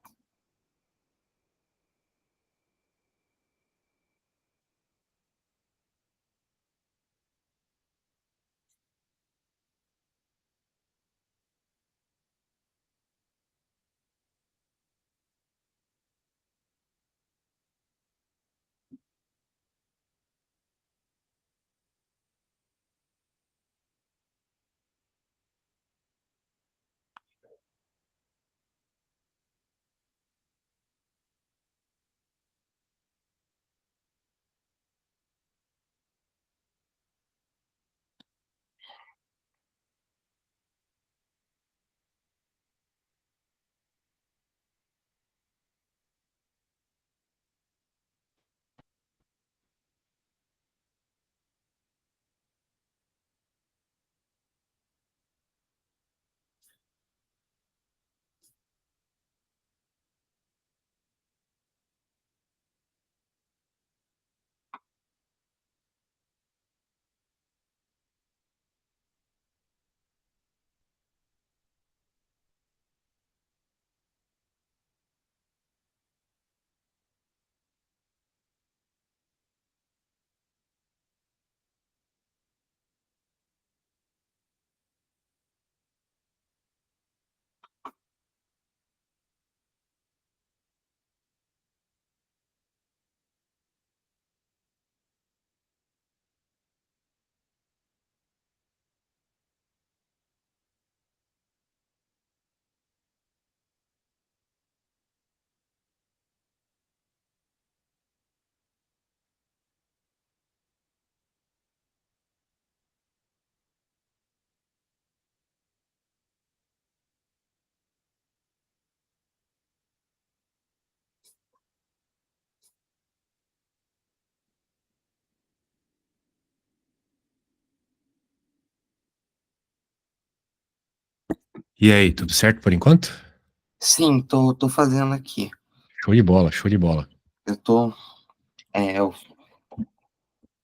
E aí, tudo certo por enquanto? Sim, tô fazendo aqui. Show de bola, show de bola. Eu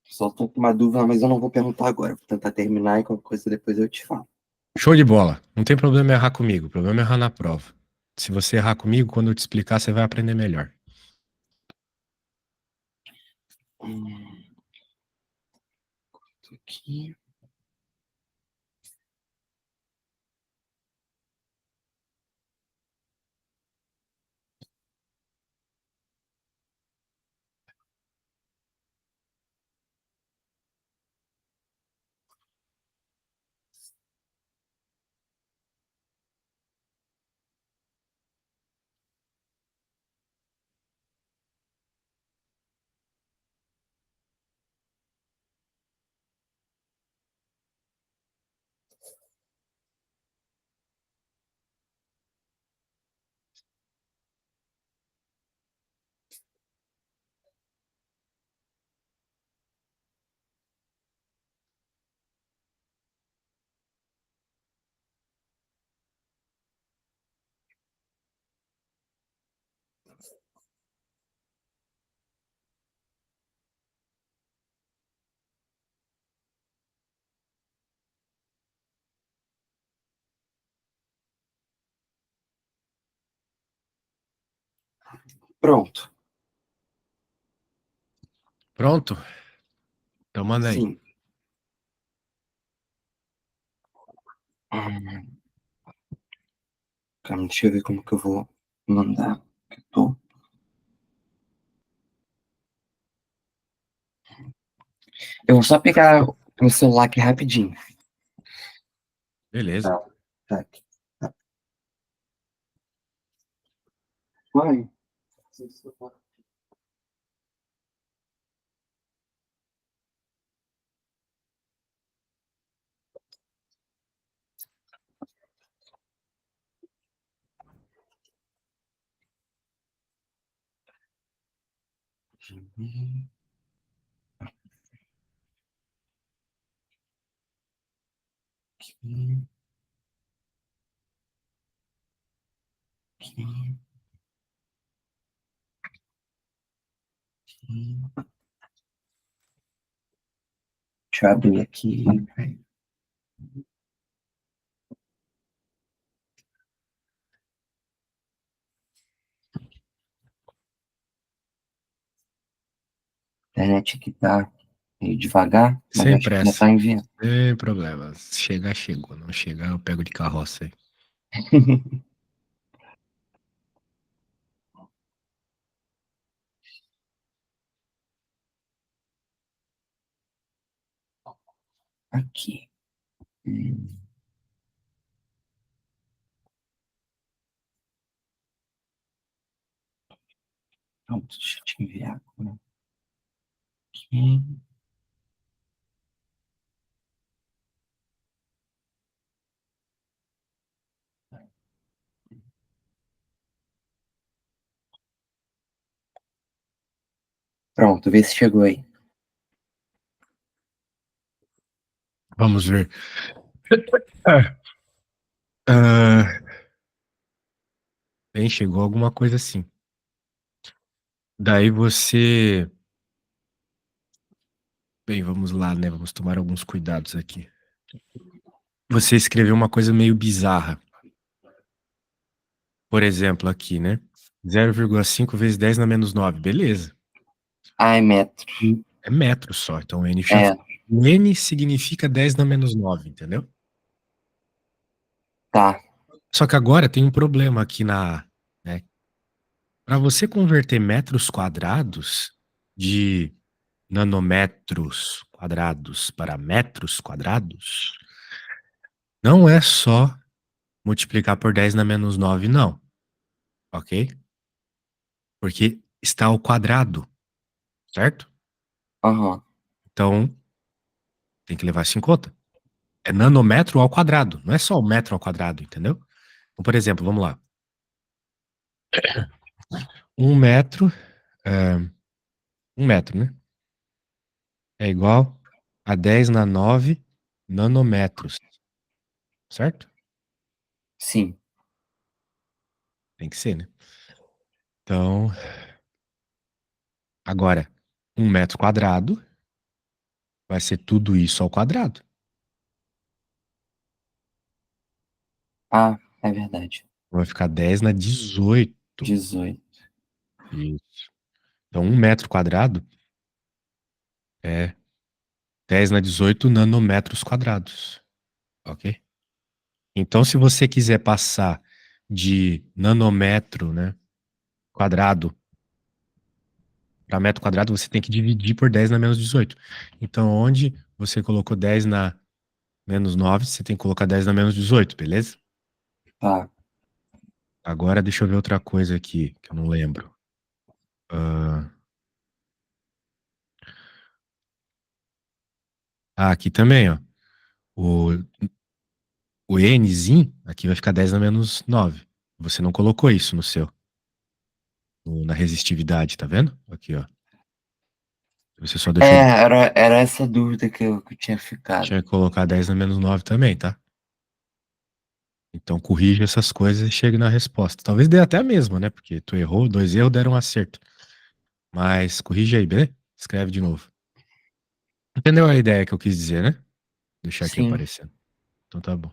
só tô com uma dúvida, mas eu não vou perguntar agora. Vou tentar terminar e qualquer coisa depois eu te falo. Show de bola. Não tem problema errar comigo, o problema é errar na prova. Se você errar comigo, quando eu te explicar, você vai aprender melhor. Hum, aqui. Pronto. Pronto? Então manda aí. Sim. Hum, Calma, deixa eu ver como que eu vou mandar. Eu tô. Eu vou só pegar o celular aqui rapidinho. Beleza. Tá, tá aqui. Tá. Vai. Deixa eu abrir aqui. A internet aqui tá meio devagar, mas Sem acho que já pressa. tá enviando. Sem problema. Se chegar, chegou. Não chegar, eu pego de carroça aí. Aqui. Hum, Pronto, deixa eu te enviar agora. Aqui. Pronto, vê se chegou aí. Vamos ver. Ah, bem, chegou alguma coisa assim. Daí você. Bem, vamos lá, né? Vamos tomar alguns cuidados aqui. Você escreveu uma coisa meio bizarra. Por exemplo, aqui, né? 0,5 vezes 10 na menos 9. Beleza. Ai, metro. É metro só. Então, N já. É, O N significa 10 na menos 9, entendeu? tá. Só que agora tem um problema aqui na A, né? Para você converter metros quadrados de nanômetros quadrados para metros quadrados, não é só multiplicar por 10 na menos 9, não. Ok? Porque está ao quadrado, certo? Aham. Então, tem que levar isso em conta. É nanômetro ao quadrado, não é só o metro ao quadrado, entendeu? Então, por exemplo, vamos lá. 1 metro, é, 1 metro, né? É igual a 10 na 9 nanômetros, certo? Sim. Tem que ser, né? Então, agora, 1 metro quadrado vai ser tudo isso ao quadrado. Ah, é verdade. Vai ficar 10 na 18. 18. Isso. Então, 1 metro quadrado é 10 na 18 nanômetros quadrados. Ok? Então, se você quiser passar de nanômetro, né, quadrado para metro quadrado, você tem que dividir por 10 na menos 18. Então, onde você colocou 10 na menos 9, você tem que colocar 10 na menos 18, beleza? Tá. Agora, deixa eu ver outra coisa aqui, que eu não lembro. Aqui também, ó. O, o Nzinho, aqui vai ficar 10 na menos 9. Você não colocou isso no seu, na resistividade, tá vendo? Aqui, ó. Você só deixou. Era essa dúvida que eu tinha ficado. Tinha que colocar 10 na menos 9 também, tá? Então corrige essas coisas e chegue na resposta. Talvez dê até a mesma, né? Porque tu errou, 2 erros deram um acerto. Mas corrige aí, beleza? Escreve de novo. Entendeu a ideia que eu quis dizer, né? Deixar aqui Sim. aparecendo. Então tá bom.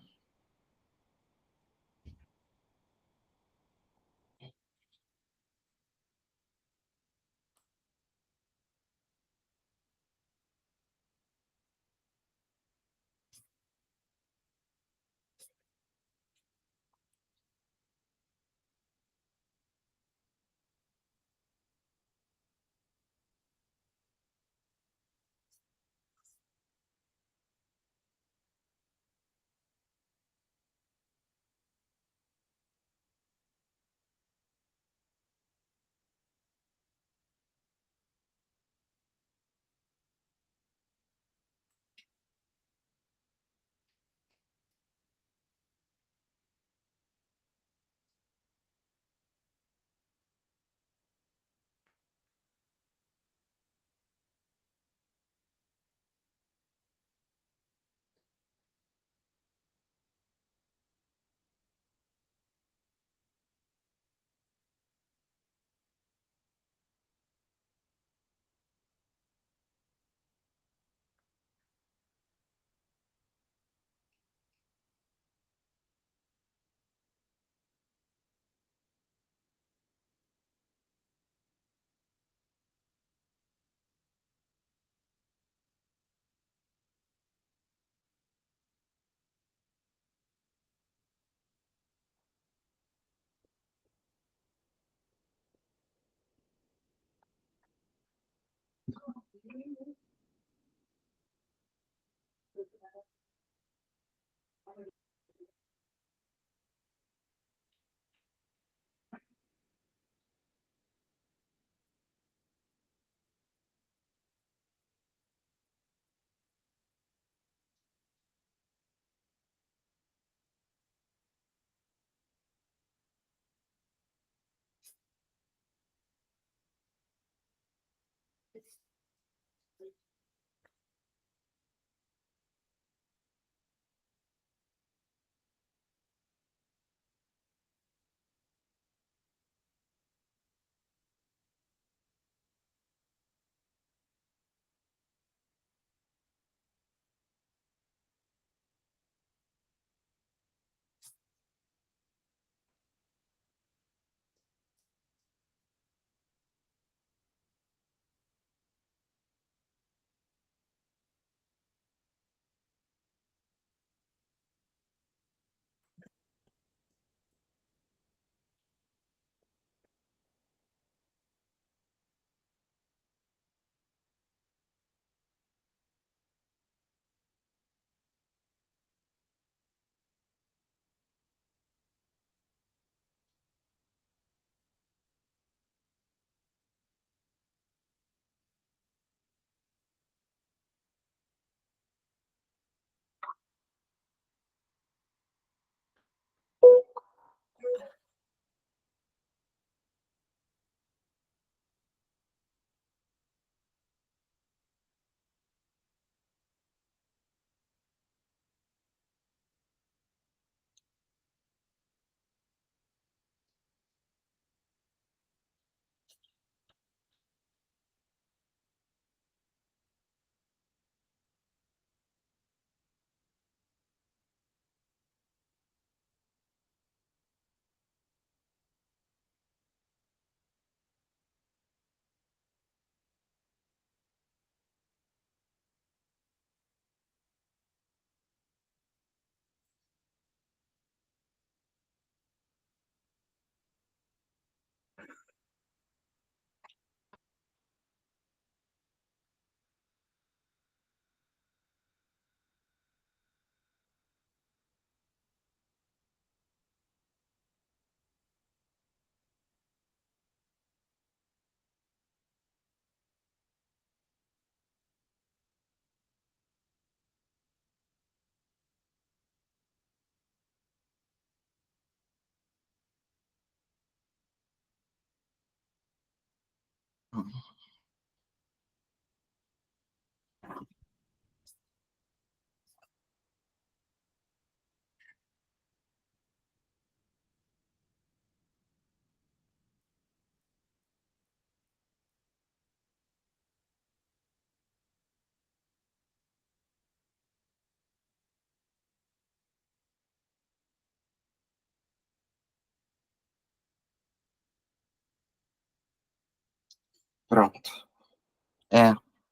Pronto.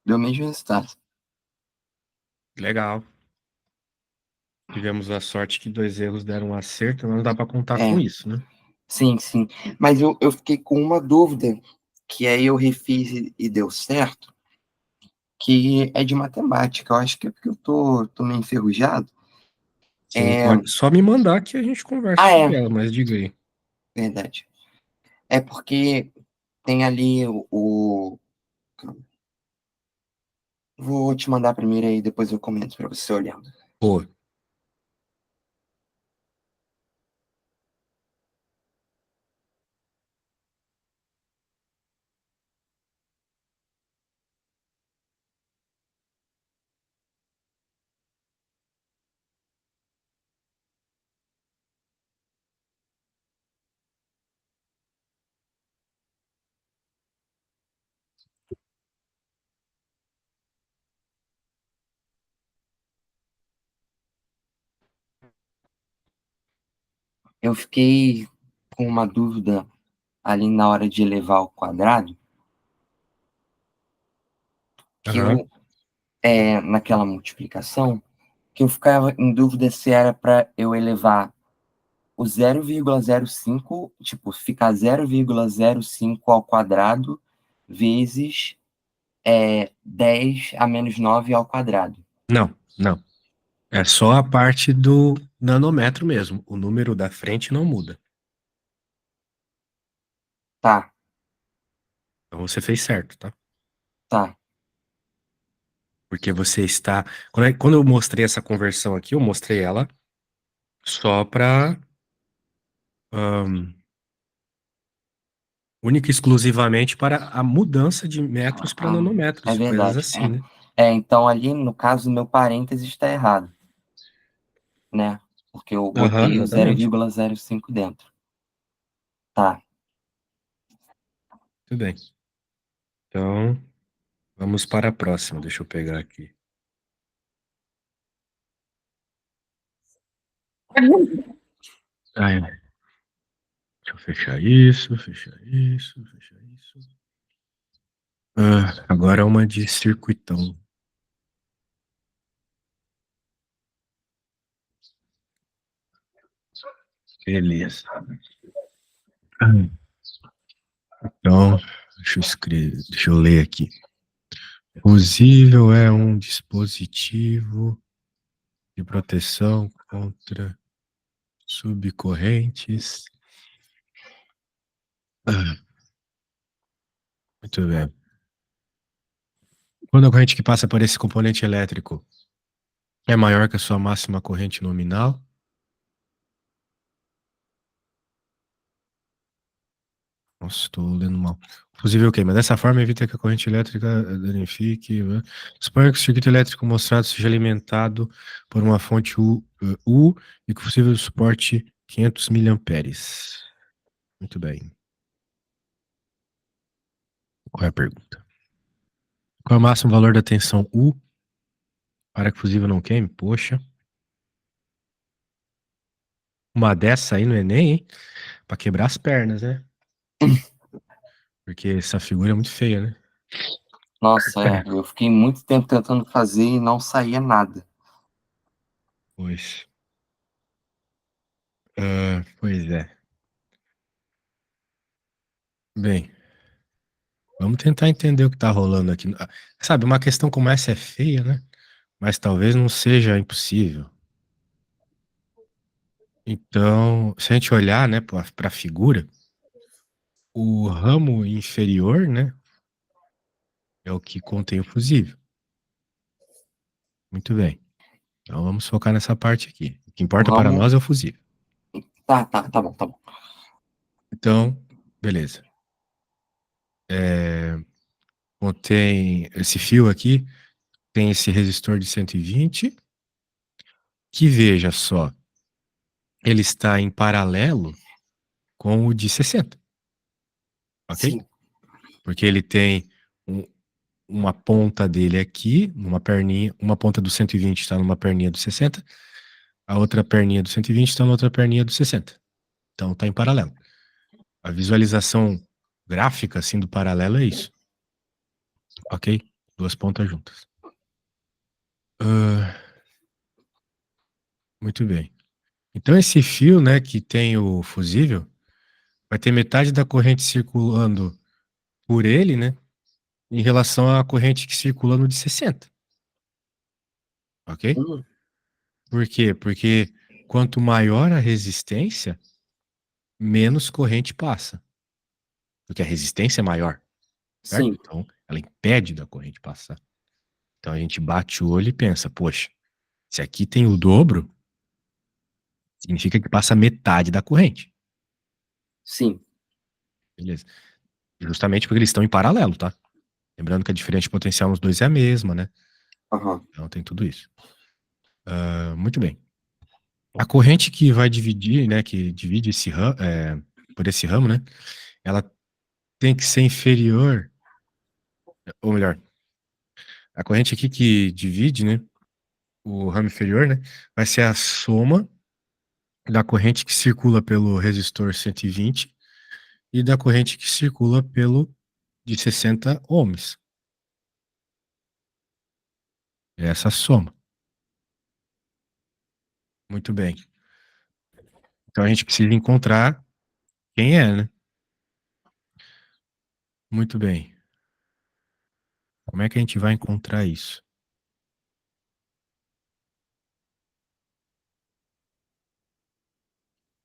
Deu o mesmo resultado. Legal. Tivemos a sorte que 2 erros deram um acerto, mas não dá pra contar É. com isso, né? Sim, sim. Mas eu fiquei com uma dúvida, que aí eu refiz e deu certo, que é de matemática. Eu acho que é porque eu tô meio enferrujado. Sim, pode só me mandar que a gente conversa sobre É, ela, mas diga aí. verdade. É porque tem ali Vou te mandar primeiro aí, depois eu comento para você olhando. Pô, Eu fiquei com uma dúvida ali na hora de elevar ao quadrado, que aham. naquela multiplicação, que eu ficava em dúvida se era para eu elevar o 0,05, tipo, ficar 0,05 ao quadrado vezes 10 a menos 9 ao quadrado. Não, não. É só a parte do nanômetro mesmo. O número da frente não muda. Tá, Então você fez certo, tá? tá. Porque você está. Quando eu mostrei essa conversão aqui, eu mostrei ela só para única e exclusivamente para a mudança de metros para É nanômetros, coisas verdade. assim, né? Então ali, no caso, meu parênteses está errado, né? Porque eu Aham, botei o exatamente. 0,05 dentro. Tá. Tudo bem. Então, vamos para a próxima. Deixa eu pegar aqui. Ai, deixa eu fechar isso, fechar isso, fechar isso. Agora é uma de circuitão. Beleza. Então, deixa eu ler aqui. Fusível é um dispositivo de proteção contra subcorrentes. Muito bem. Quando a corrente que passa por esse componente elétrico é maior que a sua máxima corrente nominal, nossa, estou lendo mal. Fusível queima. Dessa forma, evita que a corrente elétrica danifique. Né? Suponha que o circuito elétrico mostrado seja alimentado por uma fonte U e que o fusível suporte 500 miliamperes. Muito bem. Qual é a pergunta? Qual é o máximo valor da tensão U para que o fusível não queime? Poxa. Uma dessa aí no Enem, hein? Pra quebrar as pernas, né? Porque essa figura é muito feia, né? Nossa, eu fiquei muito tempo tentando fazer e não saía nada. Pois. Pois é. Bem, vamos tentar entender o que tá rolando aqui. Sabe, uma questão como essa é feia, né? Mas talvez não seja impossível. Então, se a gente olhar, né, para a figura, o ramo inferior, né, é o que contém o fusível. Muito bem. Então vamos focar nessa parte aqui. O que O importa para ramo. nós é o fusível. Tá bom, tá bom. Então, beleza. contém esse fio aqui, tem esse resistor de 120, que veja só, ele está em paralelo com o de 60, ok? Sim. Porque ele tem uma ponta dele aqui, numa perninha, uma ponta do 120 está numa perninha do 60, a outra perninha do 120 está na outra perninha do 60. Então está em paralelo. A visualização gráfica assim do paralelo é isso. Ok? Duas pontas juntas. Muito bem. Então esse fio, né, que tem o fusível, vai ter metade da corrente circulando por ele, né, em relação à corrente que circula no de 60. Ok? Hum, Por quê? Porque quanto maior a resistência, menos corrente passa. Porque a resistência é maior, certo? sim, Então, ela impede da corrente passar. Então a gente bate o olho e pensa, poxa, se aqui tem o dobro, significa que passa metade da corrente. sim. Beleza? Justamente porque eles estão em paralelo, tá? Lembrando que a diferença de potencial nos dois é a mesma, né? Aham. Então tem tudo isso. Muito bem. A corrente que vai dividir, né, que divide esse ramo, por esse ramo, né, ela tem que ser inferior, ou melhor, a corrente aqui que divide, né, o ramo inferior, né, vai ser a soma da corrente que circula pelo resistor 120 e da corrente que circula pelo de 60 ohms. É essa soma. Muito bem. Então a gente precisa encontrar quem é, né? Muito bem. Como é que a gente vai encontrar isso?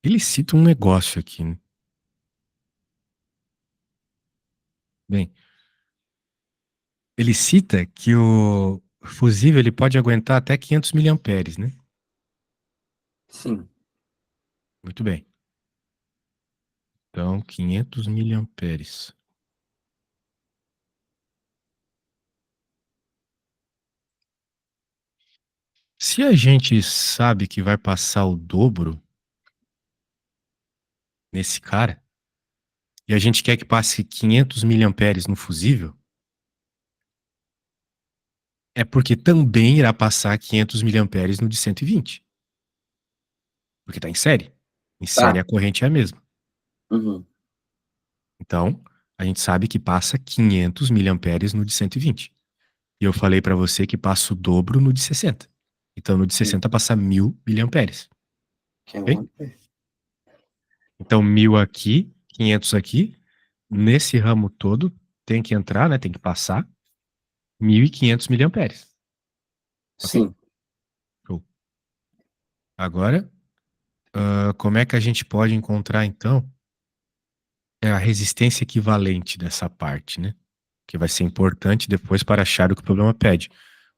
Ele cita um negócio aqui, né? Bem, ele cita que o fusível ele pode aguentar até 500 miliamperes, né? Sim. Muito bem. Então, 500 miliamperes. Se a gente sabe que vai passar o dobro nesse cara, e a gente quer que passe 500 miliamperes no fusível, é porque também irá passar 500 miliamperes no de 120. Porque está em série. Em série Tá. a corrente é a mesma. Uhum. Então, a gente sabe que passa 500 miliamperes no de 120. E eu falei para você que passa o dobro no de 60. Então, no de Sim. 60 passa 1000 miliamperes. Que é Ok? um ampere. Então, 1000 aqui, 500 aqui. Nesse ramo todo, tem que entrar, né? Tem que passar 1500 miliamperes. Ok? Sim. Show. Agora, como é que a gente pode encontrar, então, a resistência equivalente dessa parte, né? Que vai ser importante depois para achar o que o problema pede.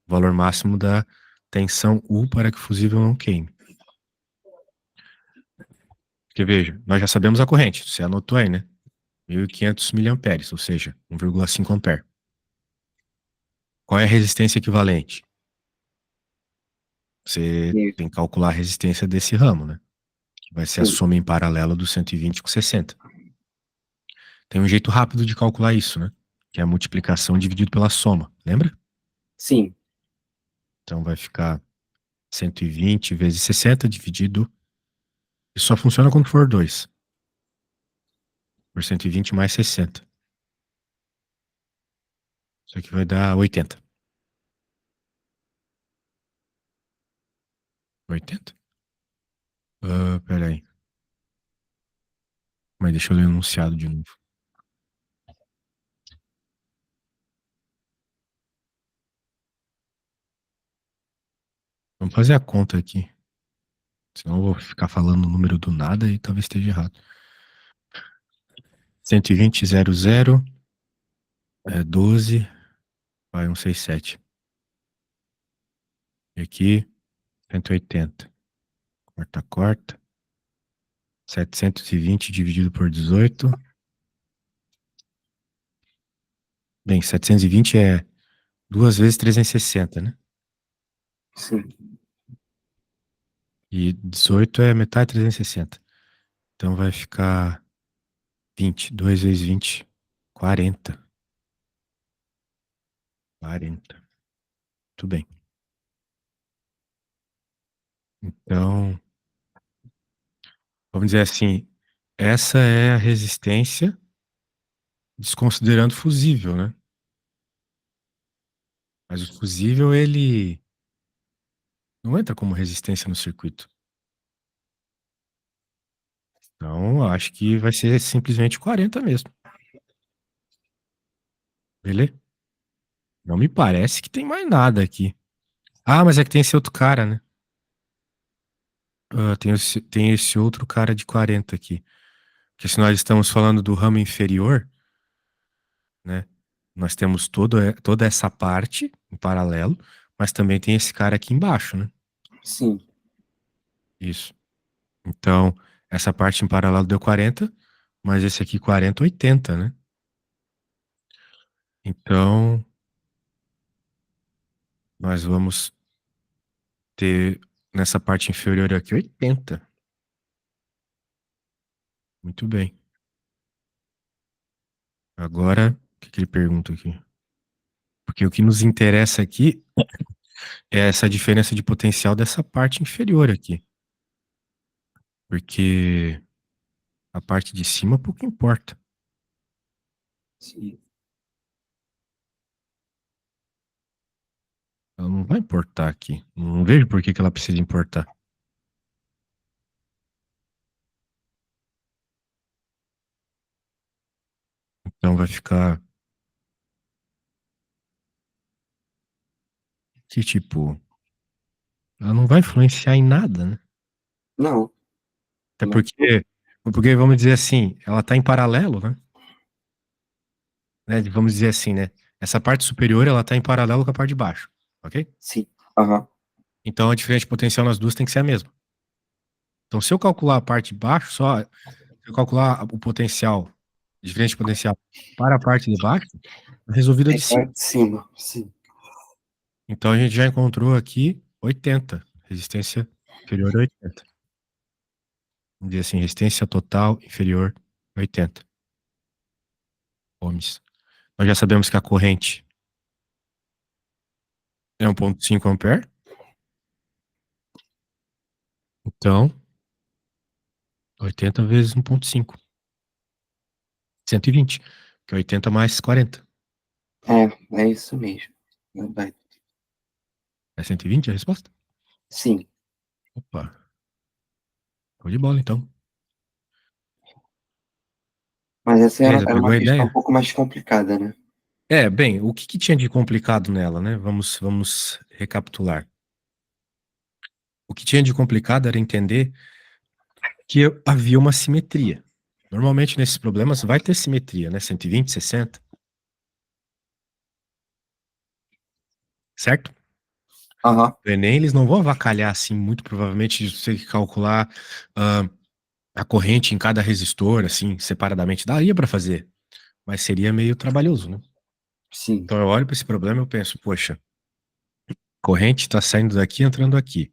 O valor máximo da tensão U para que o fusível não queime. Porque veja, nós já sabemos a corrente, você anotou aí, né? 1500 miliamperes, ou seja, 1,5 ampere. Qual é a resistência equivalente? Você E- tem que calcular a resistência desse ramo, né? Que vai ser a Sim. soma em paralelo do 120 com 60. Tem um jeito rápido de calcular isso, né? Que é a multiplicação dividido pela soma, lembra? Sim. Então vai ficar 120 vezes 60 dividido. Isso só funciona quando for 2. Por 120 mais 60. Isso aqui vai dar 80. 80? Peraí. Mas deixa eu ler o enunciado de novo. Vamos fazer a conta aqui. Senão eu vou ficar falando o número do nada e talvez esteja errado. 120, 00, 12, vai 167. E aqui, 180. Corta, corta. 720 dividido por 18. Bem, 720 é 2 vezes 360, né? Sim. E 18 é metade de 360. Então vai ficar 20. 2 vezes 20, 40. 40. Muito bem. Então, vamos dizer assim, essa é a resistência desconsiderando fusível, né? Mas o fusível, ele não entra como resistência no circuito. Então, eu acho que vai ser simplesmente 40 mesmo. Beleza? Não me parece que tem mais nada aqui. Ah, mas é que tem esse outro cara, né? Tem esse outro cara de 40 aqui. Porque se nós estamos falando do ramo inferior, né? Nós temos toda essa parte em paralelo, mas também tem esse cara aqui embaixo, né? Sim. Isso. Então, essa parte em paralelo deu 40, mas esse aqui 40, 80, né? Então, nós vamos ter nessa parte inferior aqui 80. Muito bem. Agora, o que ele pergunta aqui? Porque o que nos interessa aqui é essa diferença de potencial dessa parte inferior aqui. Porque a parte de cima pouco importa. Sim. Ela não vai importar aqui. Não vejo por que ela precisa importar. Então vai ficar que tipo, ela não vai influenciar em nada, né? Não. Até Não. porque vamos dizer assim, ela tá em paralelo, né? Vamos dizer assim, né? Essa parte superior, ela tá em paralelo com a parte de baixo, ok? Sim. Aham. Então a diferença de potencial nas duas tem que ser a mesma. Então se eu calcular a parte de baixo só, se eu calcular o potencial, a diferença de potencial para a parte de baixo, tá resolvido a de cima. De cima. Sim. Então a gente já encontrou aqui 80, resistência inferior a 80. Vamos dizer assim, resistência total inferior a 80 ohms. Nós já sabemos que a corrente é 1,5 ampere. Então, 80 vezes 1,5. 120. Que é 80 mais 40. É isso mesmo. Vai. É 120 a resposta? Sim. Opa. Show de bola, então. Mas essa Beleza, era pegou uma a questão um ideia? pouco mais complicada, né? Bem, o que tinha de complicado nela, né? Vamos recapitular. O que tinha de complicado era entender que havia uma simetria. Normalmente nesses problemas vai ter simetria, né? 120, 60, certo? Aham. No Enem eles não vão avacalhar assim, muito provavelmente, de você calcular ah, a corrente em cada resistor, assim, separadamente. Daria para fazer, mas seria meio trabalhoso, né? Sim. Então eu olho para esse problema e eu penso, poxa, corrente está saindo daqui, entrando aqui.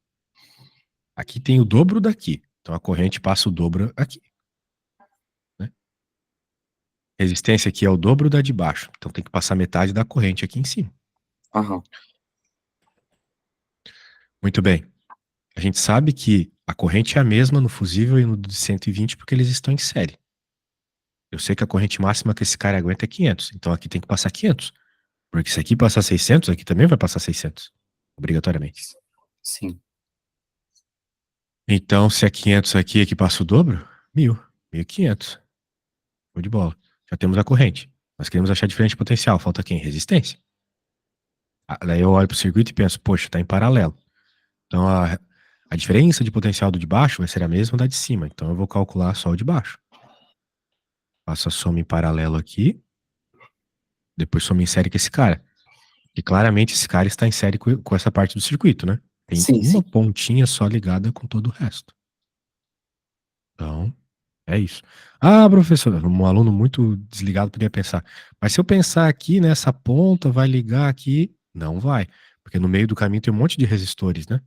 Aqui tem o dobro daqui. Então a corrente passa o dobro aqui, né? Resistência aqui é o dobro da de baixo. Então tem que passar metade da corrente aqui em cima. Aham. Muito bem. A gente sabe que a corrente é a mesma no fusível e no de 120 porque eles estão em série. Eu sei que a corrente máxima que esse cara aguenta é 500. Então aqui tem que passar 500. Porque se aqui passar 600, aqui também vai passar 600. Obrigatoriamente. Sim. Então, se é 500 aqui, aqui passa o dobro, 1000. 1500. Show de bola. Já temos a corrente. Nós queremos achar diferente de potencial. Falta quem? Resistência. Daí eu olho pro circuito e penso, poxa, tá em paralelo. Então a diferença de potencial do de baixo vai ser a mesma da de cima. Então eu vou calcular só o de baixo. Faço a soma em paralelo aqui. Depois soma em série com esse cara. E claramente esse cara está em série com essa parte do circuito, né? Tem Sim, uma sim. pontinha só ligada com todo o resto. Então, É isso. Ah, professor, um aluno muito desligado poderia pensar, mas se eu pensar aqui nessa ponta, vai ligar aqui? Não vai, porque no meio do caminho tem um monte de resistores, né?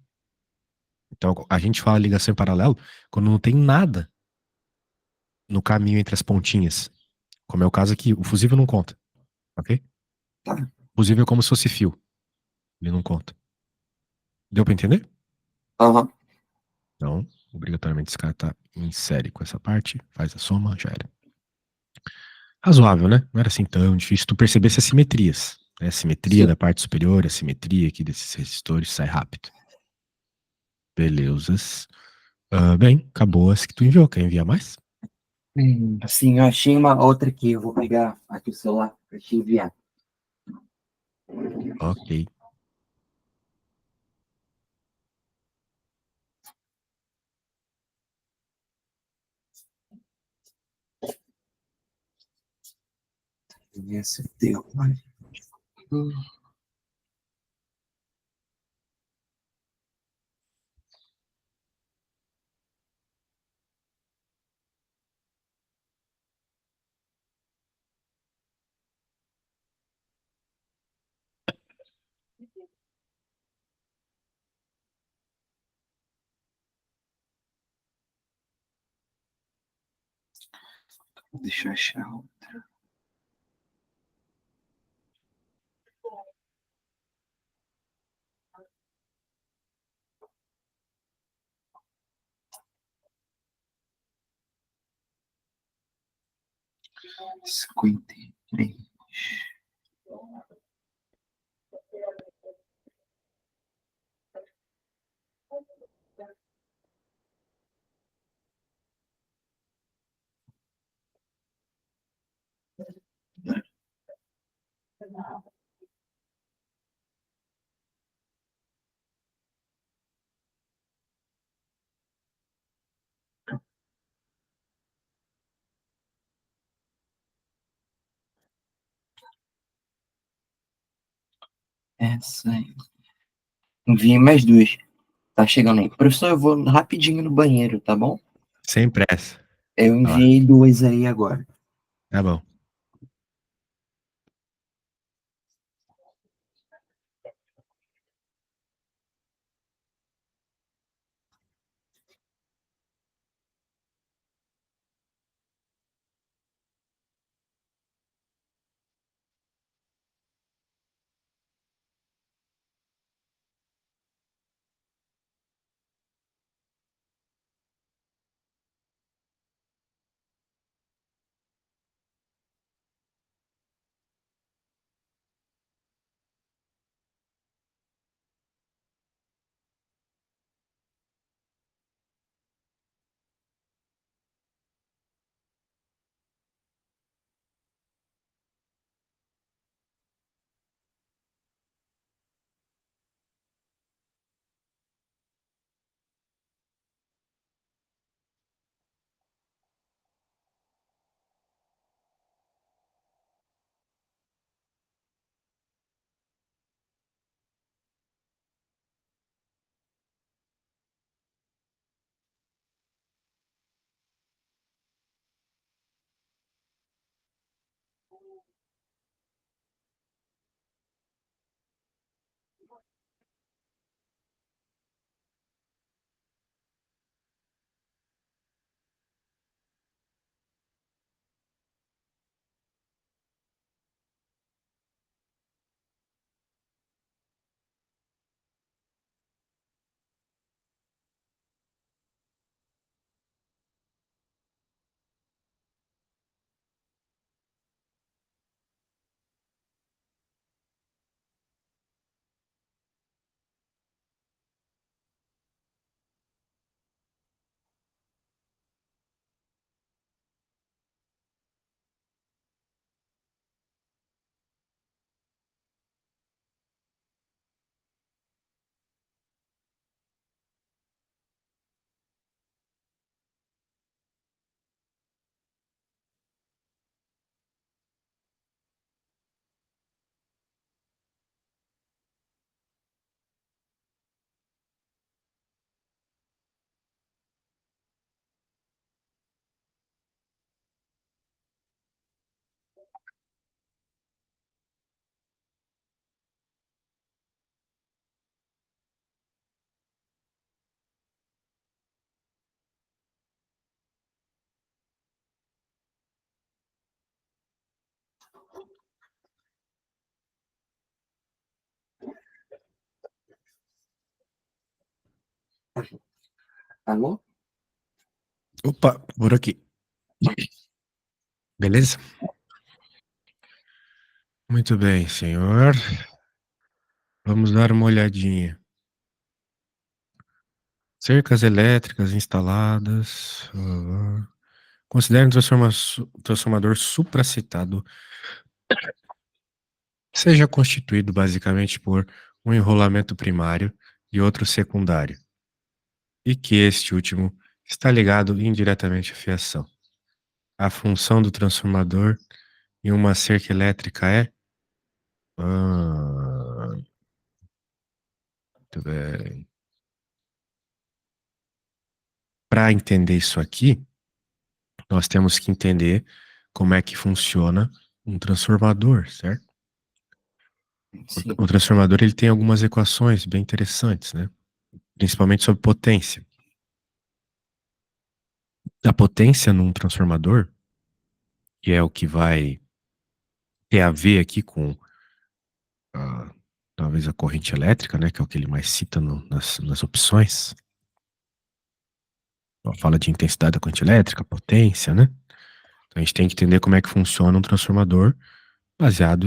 Então a gente fala ligação em paralelo quando não tem nada no caminho entre as pontinhas, como é o caso aqui, o fusível não conta, ok? Tá. Fusível é como se fosse fio, ele não conta. Deu pra entender? Aham. Então, obrigatoriamente esse cara tá em série com essa parte, faz a soma, já era. Razoável, né? Não era assim tão difícil tu percebesse as simetrias, né? A simetria Sim. da parte superior, a simetria aqui desses resistores, sai rápido. Belezas. Ah, bem, acabou as que tu enviou. Quer enviar mais? Sim, eu achei uma outra aqui. Eu vou pegar aqui o celular para te enviar. Ok. Essa deu. Hum, Deixa eu achar. 53. Essa aí. Enviei mais duas. Tá chegando aí. Professor, eu vou rapidinho no banheiro, tá bom? Sem pressa. Eu Vai lá. enviei duas aí agora. Tá bom. Alô? Opa, por aqui. Beleza? Muito bem, senhor. Vamos dar uma olhadinha. Cercas elétricas instaladas. Considere um transformador supracitado seja constituído basicamente por um enrolamento primário e outro secundário, e que este último está ligado indiretamente à fiação. A função do transformador em uma cerca elétrica é. Muito bem. Para entender isso aqui, nós temos que entender como é que funciona um transformador, certo? Sim. O transformador ele tem algumas equações bem interessantes, né? Principalmente sobre potência. A potência num transformador, que é o que vai ter a ver aqui com talvez a corrente elétrica, né? Que é o que ele mais cita nas opções. Fala de intensidade da corrente elétrica, potência, né? Então a gente tem que entender como é que funciona um transformador baseado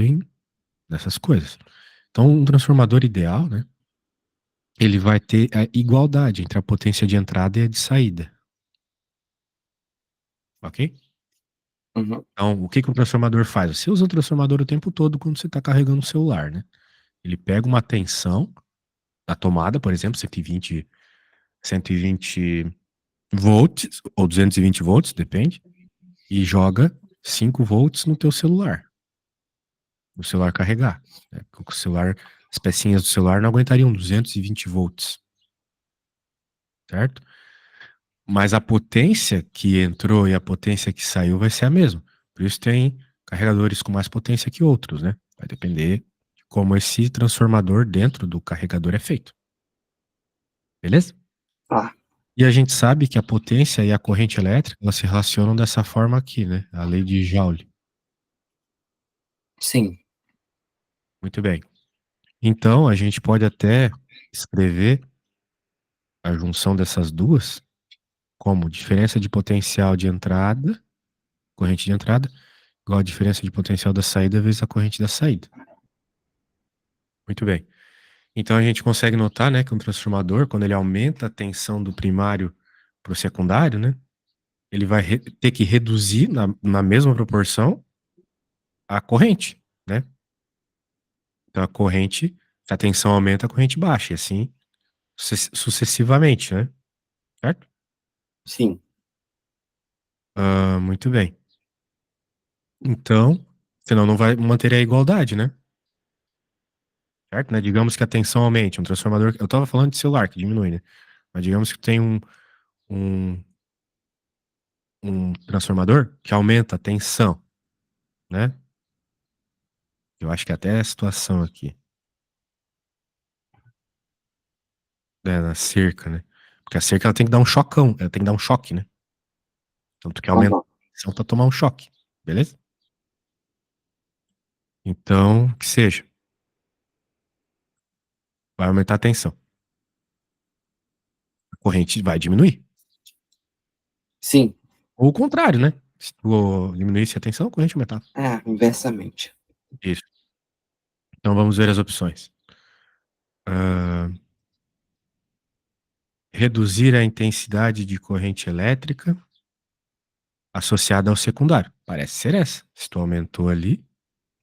nessas coisas. Então, um transformador ideal, né? Ele vai ter a igualdade entre a potência de entrada e a de saída. Ok? Uhum. Então, o que um transformador faz? Você usa o transformador o tempo todo quando você está carregando o celular, né? Ele pega uma tensão da tomada, por exemplo, 120 volts ou 220 volts, depende, e joga 5 volts no teu celular. O celular carregar. Né? Porque o celular, as pecinhas do celular não aguentariam 220 volts. Certo? Mas a potência que entrou e a potência que saiu vai ser a mesma. Por isso tem carregadores com mais potência que outros, né? Vai depender de como esse transformador dentro do carregador é feito. Beleza? Tá. E a gente sabe que a potência e a corrente elétrica elas se relacionam dessa forma aqui, né? A lei de Joule. Sim. Muito bem. Então, a gente pode até escrever a junção dessas duas como diferença de potencial de entrada, corrente de entrada, igual a diferença de potencial da saída vezes a corrente da saída. Muito bem. Então, a gente consegue notar, né, que um transformador, quando ele aumenta a tensão do primário para o secundário, né, ele vai ter que reduzir na mesma proporção a corrente, né? Então, a corrente, se a tensão aumenta, a corrente baixa, e assim sucessivamente, né? Certo? Sim. Muito bem. Então, senão não vai manter a igualdade, né? Certo? Né? Digamos que a tensão aumente, um transformador. Eu estava falando de celular, que diminui, né? Mas digamos que tem um, um transformador que aumenta a tensão, né? Eu acho que até a situação aqui. Né, na cerca, né? Porque a cerca ela tem que dar um chocão, ela tem que dar um choque, né? Então tu quer aumentar a tensão para tomar um choque, beleza? Então, que seja. Vai aumentar a tensão. A corrente vai diminuir. Sim. Ou o contrário, né? Se tu diminuísse a tensão, a corrente aumentava. Inversamente. Isso. Então vamos ver as opções. Reduzir a intensidade de corrente elétrica associada ao secundário. Parece ser essa. Se tu aumentou ali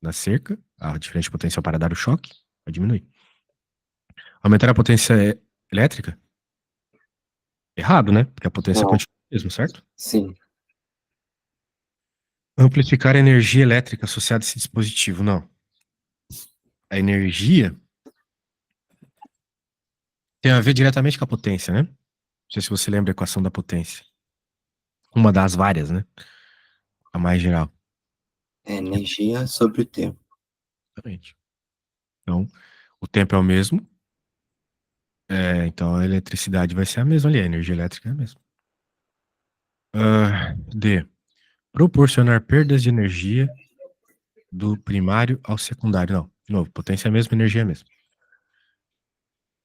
na cerca, a diferença de potencial para dar o choque, vai diminuir. Aumentar a potência elétrica? Errado, né? Porque a potência Não. continua mesmo, certo? Sim. Amplificar a energia elétrica associada a esse dispositivo? Não. A energia tem a ver diretamente com a potência, né? Não sei se você lembra a equação da potência. Uma das várias, né? A mais geral. É energia sobre o tempo. Exatamente. Então, o tempo é o mesmo. Então a eletricidade vai ser a mesma ali, a energia elétrica é a mesma. D. Proporcionar perdas de energia do primário ao secundário. Não, de novo, potência é a mesma, energia é a mesma.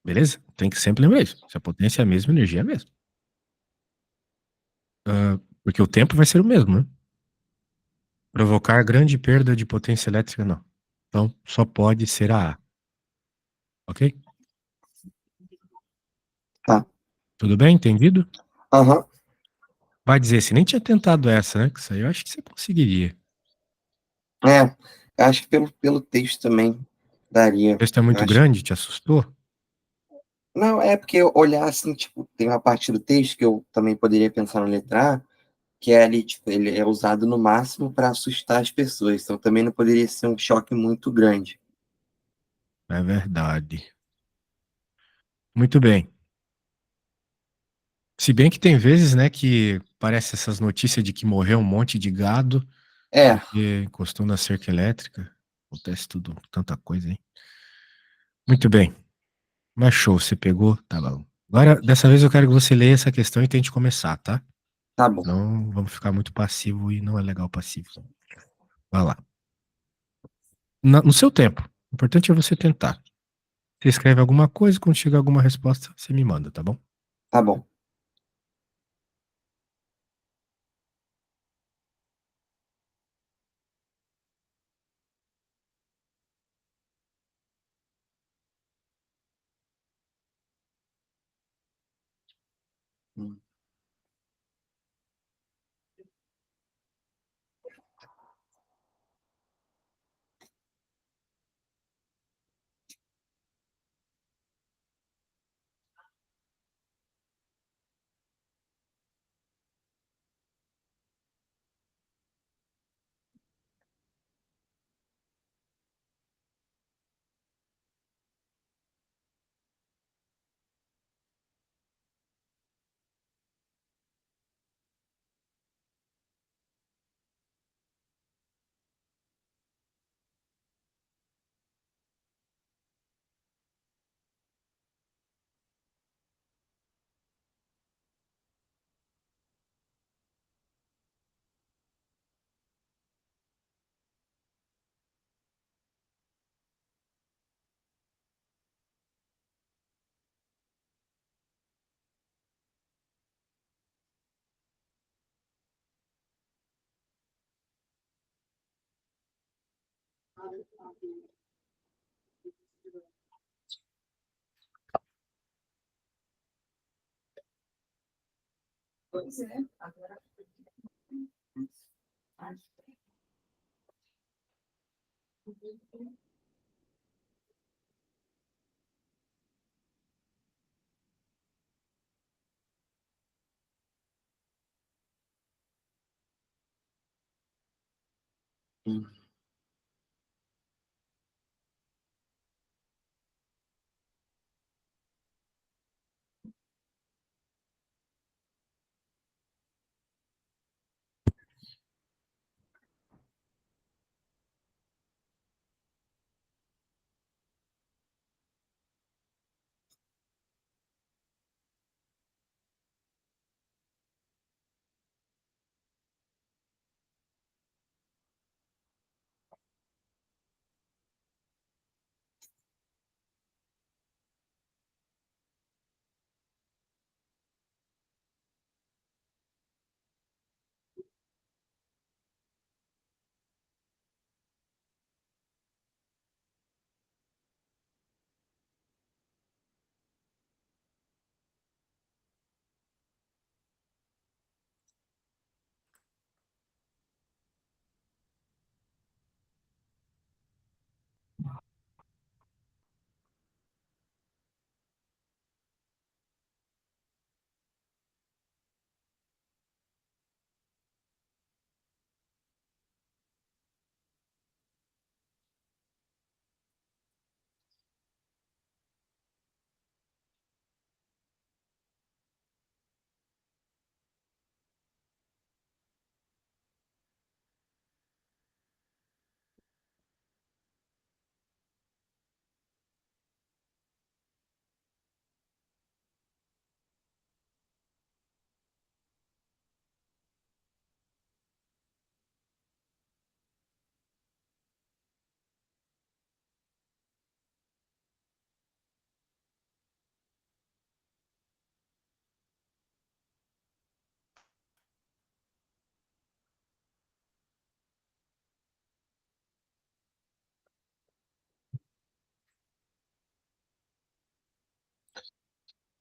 Beleza? Tem que sempre lembrar isso. Se a potência é a mesma, a energia é a mesma. Porque o tempo vai ser o mesmo, né? Provocar grande perda de potência elétrica, não. Então, só pode ser a A. Ok? Tá. Tudo bem? Entendido? Aham. Vai dizer, se nem tinha tentado essa, né? Que isso aí eu acho que você conseguiria. É, eu acho que pelo texto também daria. O texto é Eu muito acho. grande, te assustou? Não, é porque olhar assim, tipo, tem uma parte do texto que eu também poderia pensar na letra A, que é ali, tipo, ele é usado no máximo para assustar as pessoas. Então também não poderia ser um choque muito grande. É verdade. Muito bem. Se bem que tem vezes, né, que parece essas notícias de que morreu um monte de gado É, porque encostou na cerca elétrica. Acontece tudo, tanta coisa, hein? Muito bem. Mas show, você pegou? Tá bom. Agora, dessa vez eu quero que você leia essa questão e tente começar, tá? tá bom. Senão vamos ficar muito passivo e não é legal passivo. Vai lá. No seu tempo. O importante é você tentar. Você escreve alguma coisa, quando chegar alguma resposta, você me manda, tá bom? Tá bom. Hum. Hum.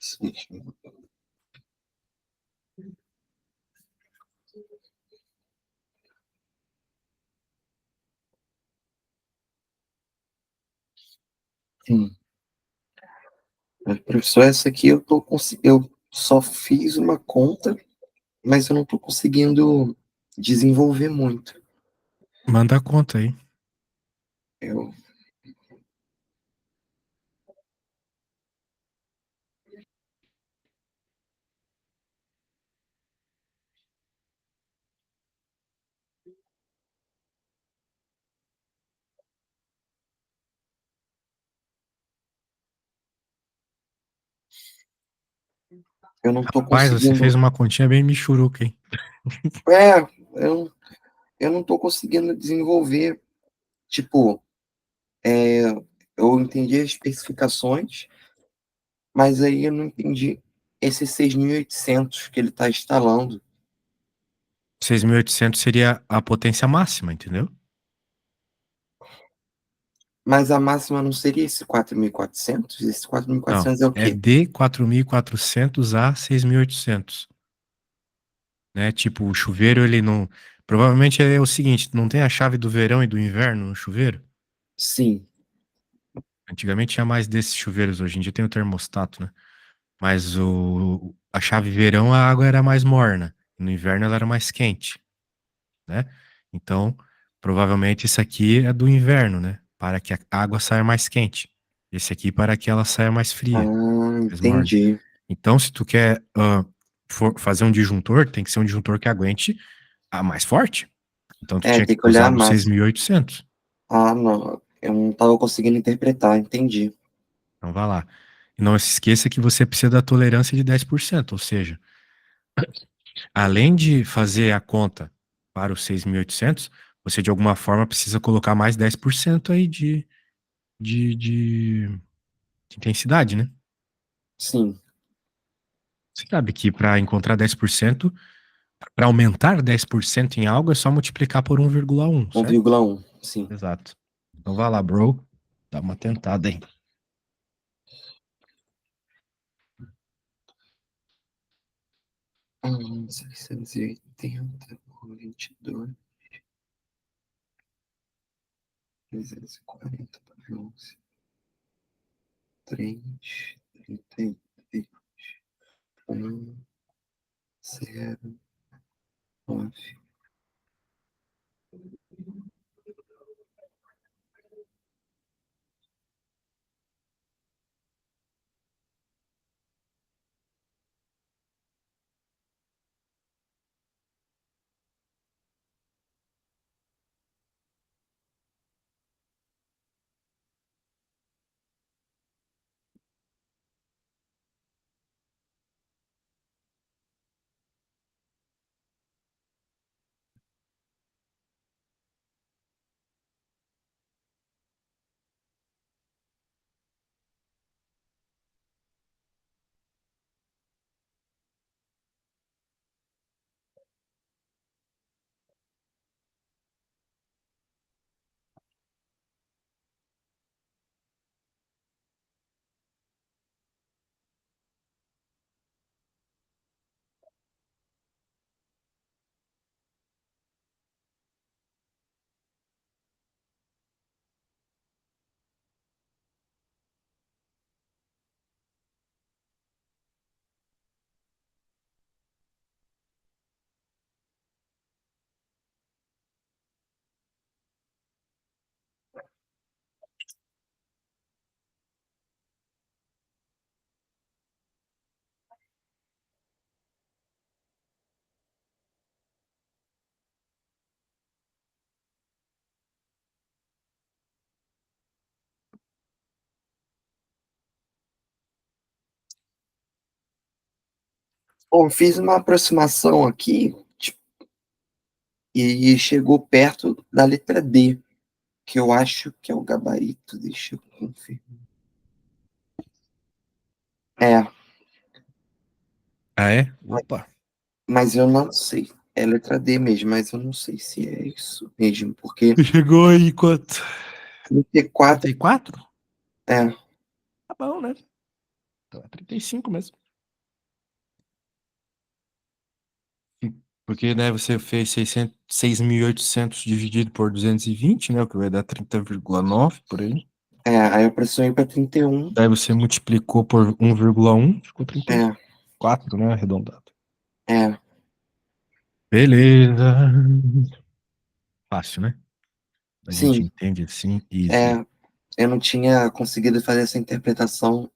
Sim. Mas, professor, essa aqui eu só fiz uma conta, mas eu não tô conseguindo desenvolver muito. Manda a conta aí. Eu, eu não tô Rapaz, você conseguindo. fez uma continha bem michuruca, hein? É, eu, eu não tô conseguindo desenvolver. Tipo, eu entendi as especificações, mas aí eu não entendi esses 6.800 que ele está instalando. 6.800 seria a potência máxima, entendeu? Mas a máxima não seria esse 4.400? Esse Não, 4.400 é o é quê? de 4.400 a 6.800, né? Tipo, o chuveiro, ele não... Provavelmente é o seguinte, não tem a chave do verão e do inverno no chuveiro? Sim. Antigamente tinha mais desses chuveiros, hoje em dia tem o termostato, né? Mas a chave verão, a água era mais morna. No inverno ela era mais quente, né? Então, provavelmente isso aqui é do inverno, né? Para que a água saia mais quente. Esse aqui para que ela saia mais fria, Ah, mais morna. entendi. Então, se tu quer fazer um disjuntor, tem que ser um disjuntor que aguente a mais forte. Então, tu É, tinha que tem que olhar usar a do máxima. 6.800. Ah, não. Eu não estava conseguindo interpretar, entendi. Então, vai lá. E não se esqueça que você precisa da tolerância de 10%, ou seja, além de fazer a conta para os 6.800, você de alguma forma precisa colocar mais 10% aí de, de, de intensidade, né? Sim, Você sabe que para encontrar 10%, para aumentar 10% em algo é só multiplicar por 1,1, certo? 1,1, sim. Exato. Então vai lá, bro. Dá uma tentada aí. Ah, 680 por 22, 340 por 11, 3, 32, 1, 0, 9. Bom, fiz uma aproximação aqui tipo, e chegou perto da letra D, que eu acho que é o gabarito. Deixa eu confirmar. É, Ah, é? Opa. mas eu não sei. É letra D mesmo, mas eu não sei se é isso mesmo, porque Você chegou aí quanto? 34, 34? é, Tá bom, né? Então é 35 mesmo. Porque, né, você fez 6.800 dividido por 220, né? O que vai dar 30,9 por aí. Aí eu pressionei pra 31. Daí você multiplicou por 1,1, ficou 34, né? Arredondado. É, Beleza. Fácil, né? A gente sim. entende assim, easy. Eu não tinha conseguido fazer essa interpretação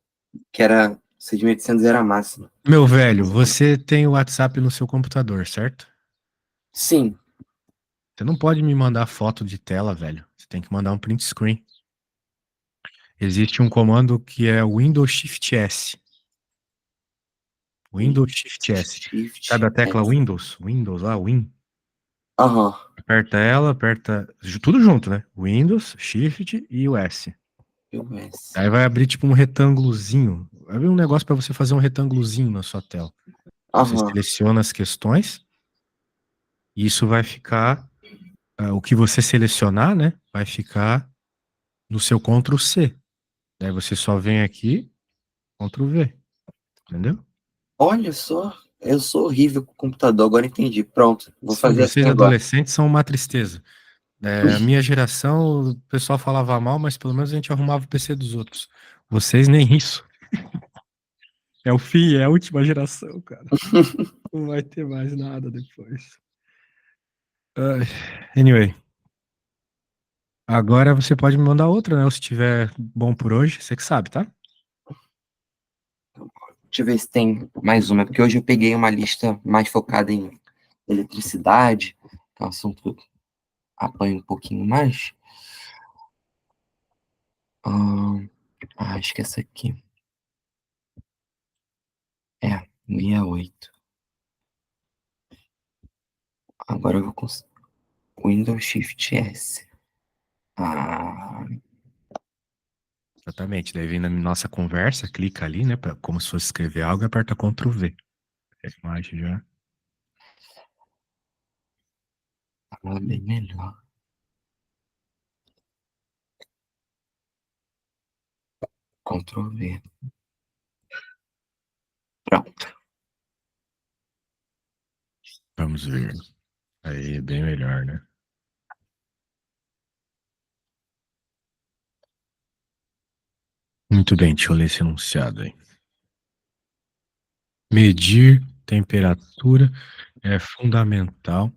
que era 6.800 era a máxima. Meu velho, você tem o WhatsApp no seu computador, certo? Sim. Você não pode me mandar foto de tela, velho. Você tem que mandar um print screen. Existe um comando que é Windows Shift S. Windows Shift S. Shift Sabe a tecla S. Windows? Windows lá, Win. Aham. Aperta ela, tudo junto, né? Windows, Shift e o S. US. Aí vai abrir tipo um retângulozinho. Vai abrir um negócio para você fazer um retângulozinho na sua tela. Você Aham. seleciona as questões e isso vai ficar. O que você selecionar, né? Vai ficar no seu Ctrl C. Daí você só vem aqui, Ctrl V. Entendeu? Olha só, eu sou horrível com o computador, agora entendi. Pronto, vou Sim, fazer vocês assim agora. adolescentes são uma tristeza. A minha geração, o pessoal falava mal, mas pelo menos a gente arrumava o PC dos outros. Vocês nem isso. É o fim, é a última geração, cara. Não vai ter mais nada depois. Anyway. Agora você pode me mandar outra, né? Se tiver bom por hoje, você que sabe, tá? Deixa eu ver se tem mais uma, porque hoje eu peguei uma lista mais focada em eletricidade, que é um assunto que eu apanho um pouquinho mais. Acho que essa aqui. 68. Agora eu vou conseguir. Windows Shift S. Ah, Exatamente. Daí vem na nossa conversa, clica ali, né? Como se fosse escrever algo e aperta Ctrl V. A imagem já. agora bem melhor. Ctrl V. Pronto. Vamos ver. Aí, bem melhor, né? Muito bem, deixa eu ler esse enunciado aí. Medir temperatura é fundamental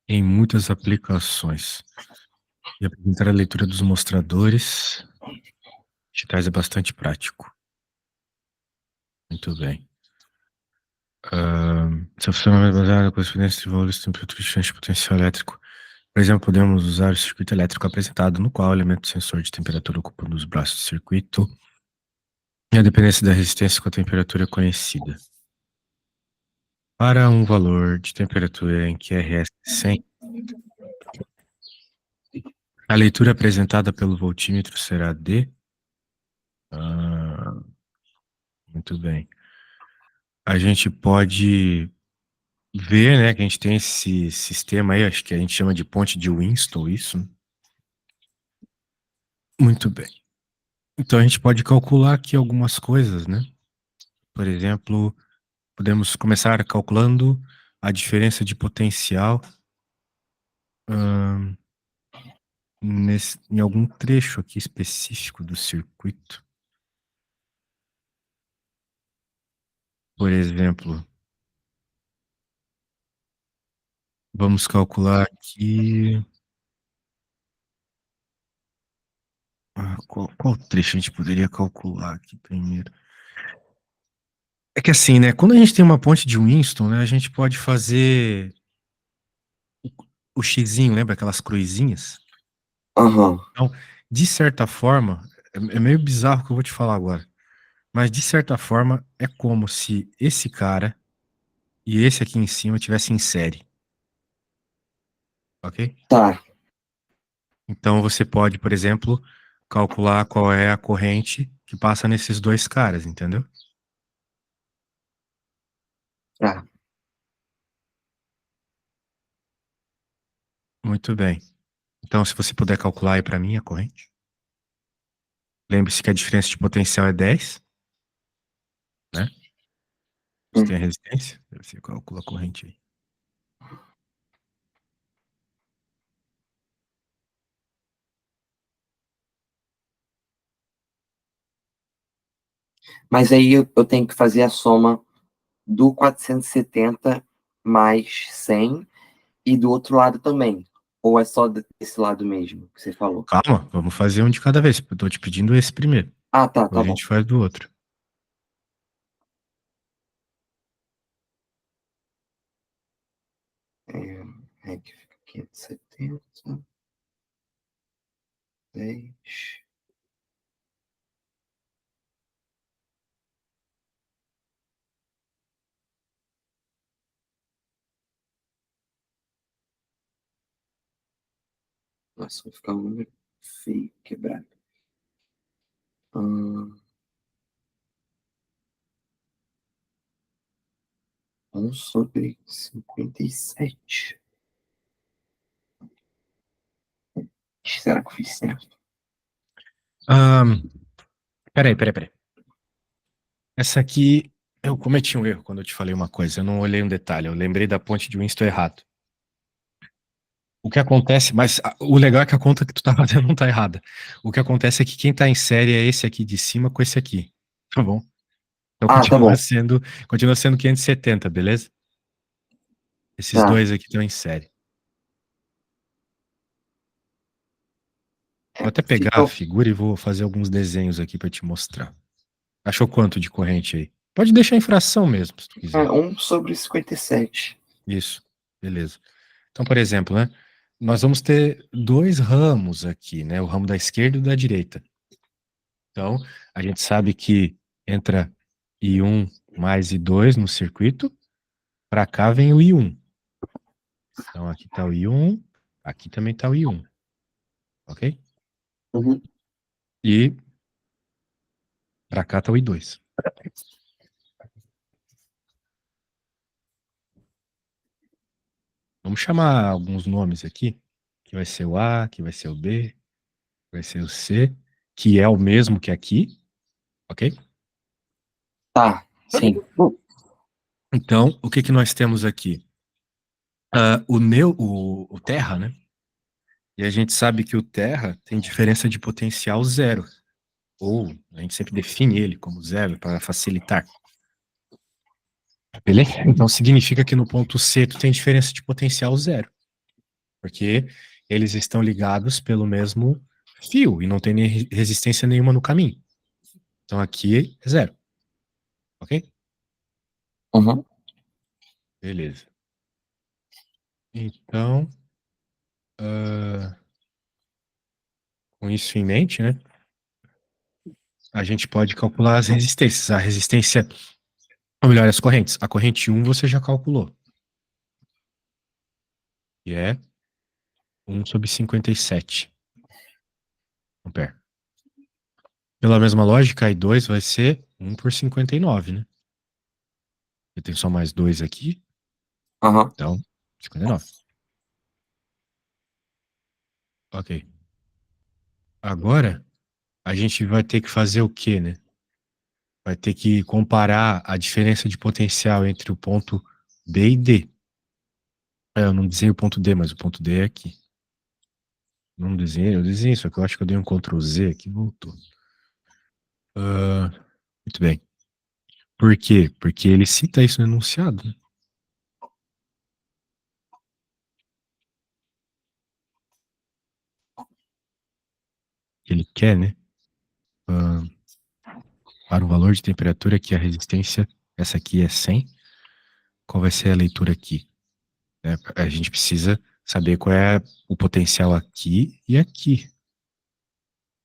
em muitas aplicações. E apresentar a leitura dos mostradores digitais é bastante prático. Muito bem. Seu funcionamento é baseado na correspondência de valores de temperatura e diferentes de potencial elétrico. Por exemplo, podemos usar o circuito elétrico apresentado, no qual o elemento sensor de temperatura ocupa um dos braços do circuito e a dependência da resistência com a temperatura é conhecida. Para um valor de temperatura em QRS 100, a leitura apresentada pelo voltímetro será de... muito bem. A gente pode ver, né, que a gente tem esse sistema aí, acho que a gente chama de ponte de Winston, isso. Muito bem. Então a gente pode calcular aqui algumas coisas, né? Por exemplo, podemos começar calculando a diferença de potencial em algum trecho aqui específico do circuito. Por exemplo, vamos calcular aqui. Qual trecho a gente poderia calcular aqui primeiro? É que assim, né? Quando a gente tem uma ponte de Winston, né? A gente pode fazer o xizinho, lembra aquelas cruzinhas? Aham. Então, de certa forma, é meio bizarro o que eu vou te falar agora. Mas de certa forma, é como se esse cara e esse aqui em cima tivessem em série. Ok? Tá. Então você pode, por exemplo, calcular qual é a corrente que passa nesses dois caras, entendeu? Tá. Muito bem. Então, se você puder calcular aí para mim a corrente. Lembre-se que a diferença de potencial é 10. Você tem a resistência? Você calcula a corrente aí. Mas aí eu tenho que fazer a soma do 470 mais 100 e do outro lado também. Ou é só desse lado mesmo que você falou? Calma, vamos fazer um de cada vez. Eu tô te pedindo esse primeiro. Ah, tá, Depois tá a bom. gente faz do outro. É que fica 570, 10. Nossa, vai ficar um número feio, quebrado. 1/57. Será que eu fiz certo? Peraí. Essa aqui, eu cometi um erro quando eu te falei uma coisa. Eu não olhei um detalhe. Eu lembrei da ponte de Winston errado. O que acontece, mas o legal é que a conta que tu tá fazendo não tá errada. O que acontece é que quem tá em série é esse aqui de cima com esse aqui. Tá bom? Então Ah, tá bom. continua sendo 570, beleza? Esses Tá. dois aqui estão em série. Vou até pegar a Ficam figura e vou fazer alguns desenhos aqui pra te mostrar. Achou quanto de corrente aí? Pode deixar em fração mesmo, se tu quiser. 1/57. Isso, beleza. Então, por exemplo, né? Nós vamos ter dois ramos aqui, né? O ramo da esquerda e o da direita. Então, a gente sabe que entra I1 mais I2 no circuito. Para cá vem o I1. Então, aqui está o I1, aqui também está o I1. Ok? Uhum. E para cá está o I2. Vamos chamar alguns nomes aqui, que vai ser o A, que vai ser o B, que vai ser o C, que é o mesmo que aqui, ok? Tá, sim. Então, o que que nós temos aqui? O Terra, né? E a gente sabe que o Terra tem diferença de potencial zero. Ou a gente sempre define ele como zero para facilitar. Beleza? Então significa que no ponto C tu tem diferença de potencial zero. Porque eles estão ligados pelo mesmo fio e não tem resistência nenhuma no caminho. Então aqui é zero. Ok? Uhum. Beleza. Então, com isso em mente, né? A gente pode calcular as resistências. A resistência, ou melhor, as correntes. A corrente 1 você já calculou. Que é 1/57 ampere. Pela mesma lógica, a I2 vai ser 1/59, né? Eu tenho só mais 2 aqui, Uhum. então 59. Ok. Agora, a gente vai ter que fazer o quê, né? Vai ter que comparar a diferença de potencial entre o ponto B e D. Eu não desenhei o ponto D, mas o ponto D é aqui. Não desenhei, eu desenhei, só que eu acho que eu dei um Ctrl Z aqui e voltou. Muito bem. Por quê? Porque ele cita isso no enunciado, né? Ele quer, né? Para o valor de temperatura que a resistência, essa aqui é 100, qual vai ser a leitura aqui? A gente precisa saber qual é o potencial aqui e aqui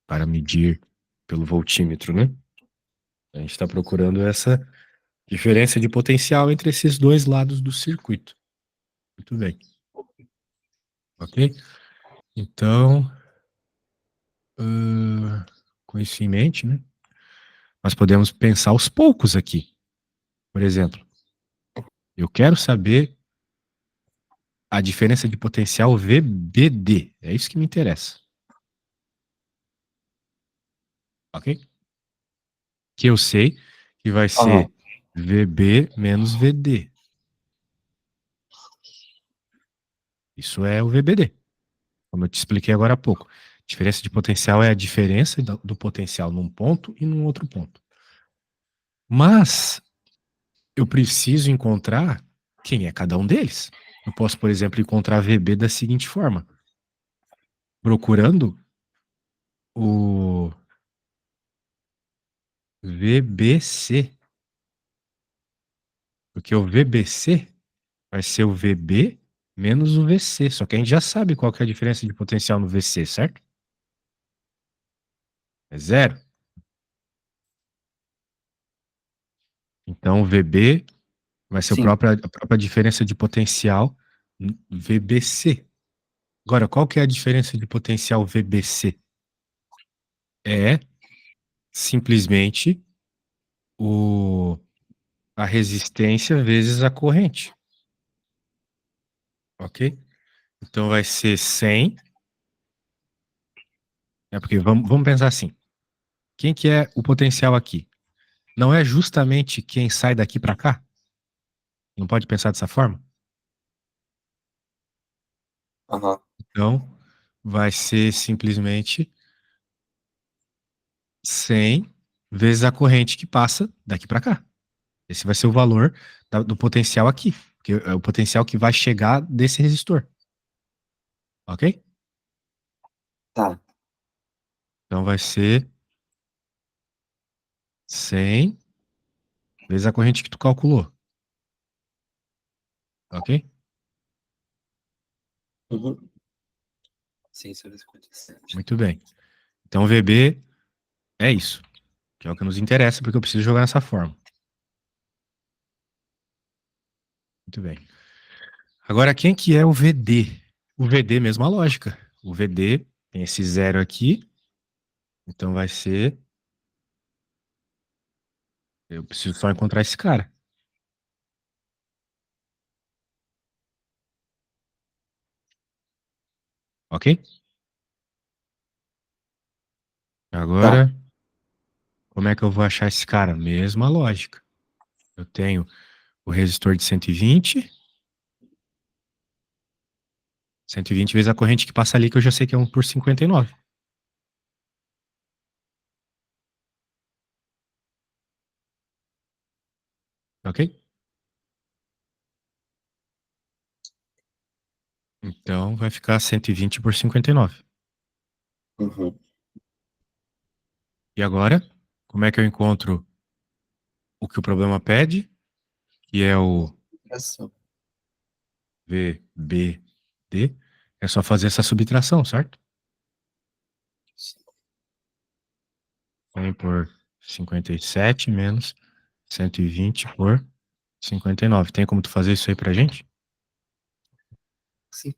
para medir pelo voltímetro, né? A gente está procurando essa diferença de potencial entre esses dois lados do circuito. Muito bem. Ok? Então, com isso em mente, né? Nós podemos pensar aos poucos aqui. Por exemplo, eu quero saber a diferença de potencial VBD. É isso que me interessa. Ok? Que eu sei que vai Uhum. ser VB menos VD. Isso é o VBD, como eu te expliquei agora há pouco. Diferença de potencial é a diferença do potencial num ponto e num outro ponto. Mas eu preciso encontrar quem é cada um deles. Eu posso, por exemplo, encontrar VB da seguinte forma: procurando o VBC. Porque o VBC vai ser o VB menos o VC. Só que a gente já sabe qual que é a diferença de potencial no VC, certo? É zero. Então, o VB vai ser Sim. a própria diferença de potencial VBC. Agora, qual que é a diferença de potencial VBC? É simplesmente a resistência vezes a corrente. Ok? Então vai ser 100. Porque vamos pensar assim. Quem que é o potencial aqui? Não é justamente quem sai daqui para cá? Não pode pensar dessa forma? Aham. Então, vai ser simplesmente 100 vezes a corrente que passa daqui para cá. Esse vai ser o valor do potencial aqui, que é o potencial que vai chegar desse resistor. Ok? Tá. Então vai ser 100 vezes a corrente que tu calculou. Ok? Uhum. 6,57. Muito bem. Então VB é isso, que é o que nos interessa, porque eu preciso jogar nessa forma. Muito bem. Agora, quem que é o VD? O VD, mesma lógica. O VD tem esse zero aqui, então vai ser... Eu preciso só encontrar esse cara. Ok? Tá. Agora, como é que eu vou achar esse cara? Mesma lógica. Eu tenho o resistor de 120. 120 vezes a corrente que passa ali, que eu já sei que é 1 por 59. Ok? Então, vai ficar 120 por 59. Uhum. E agora, como é que eu encontro o que o problema pede? Que é o Subtração. VBD. É só fazer essa subtração, certo? 100 por 57 menos 120 por 59. Tem como tu fazer isso aí pra gente? Sim.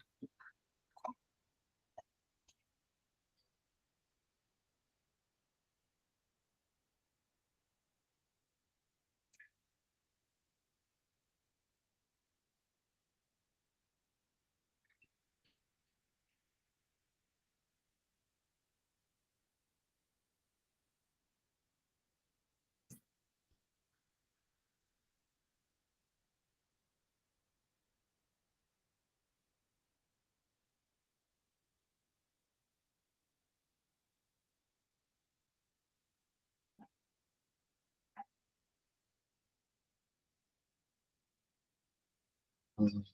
Uhum.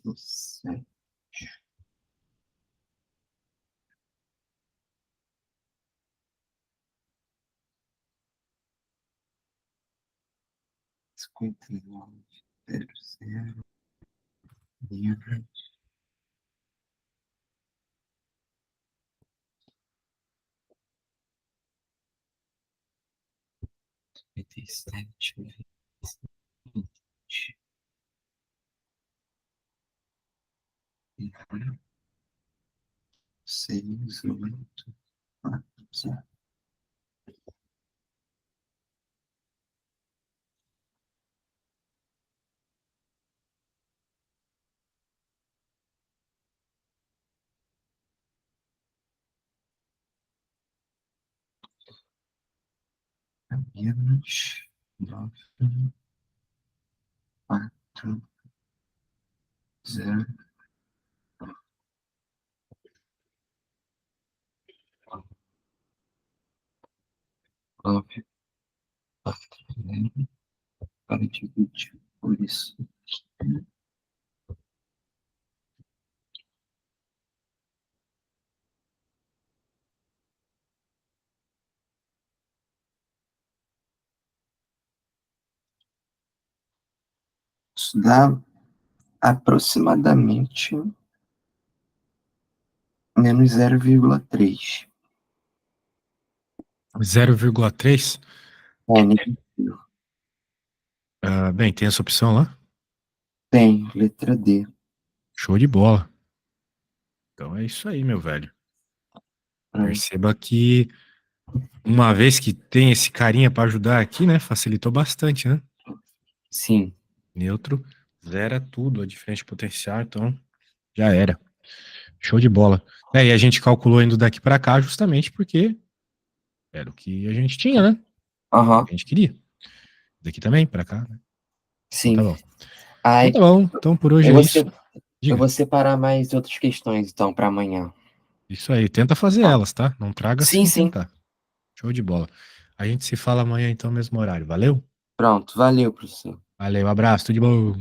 Nossa. 59, 0, livre. 57, 20. 6, 8, 4, 0. Menos 9, 4, 0. 9, 4, 0. Para dividir por isso. Isso dá aproximadamente menos 0,3. 0,3? É negativo. Bem, tem essa opção lá? Tem, letra D. Show de bola. Então é isso aí, meu velho. Perceba que uma vez que tem esse carinha pra ajudar aqui, né? Facilitou bastante, né? Sim. Neutro, zera tudo, a diferença potencial, então já era. Show de bola. E a gente calculou indo daqui pra cá justamente porque era o que a gente tinha, né? Aham. A gente queria. Daqui também, pra cá, né? Então Sim. tá bom. Ai, Então tá bom. Então por hoje eu é vou, isso. eu Diga. vou separar mais outras questões, então, para amanhã. Isso aí. Tenta fazer Tá. elas, tá? Não traga Sim, sem sim. tentar. Show de bola. A gente se fala amanhã, então, mesmo horário. Valeu? Pronto. Valeu, professor. Valeu, abraço, tudo de bom.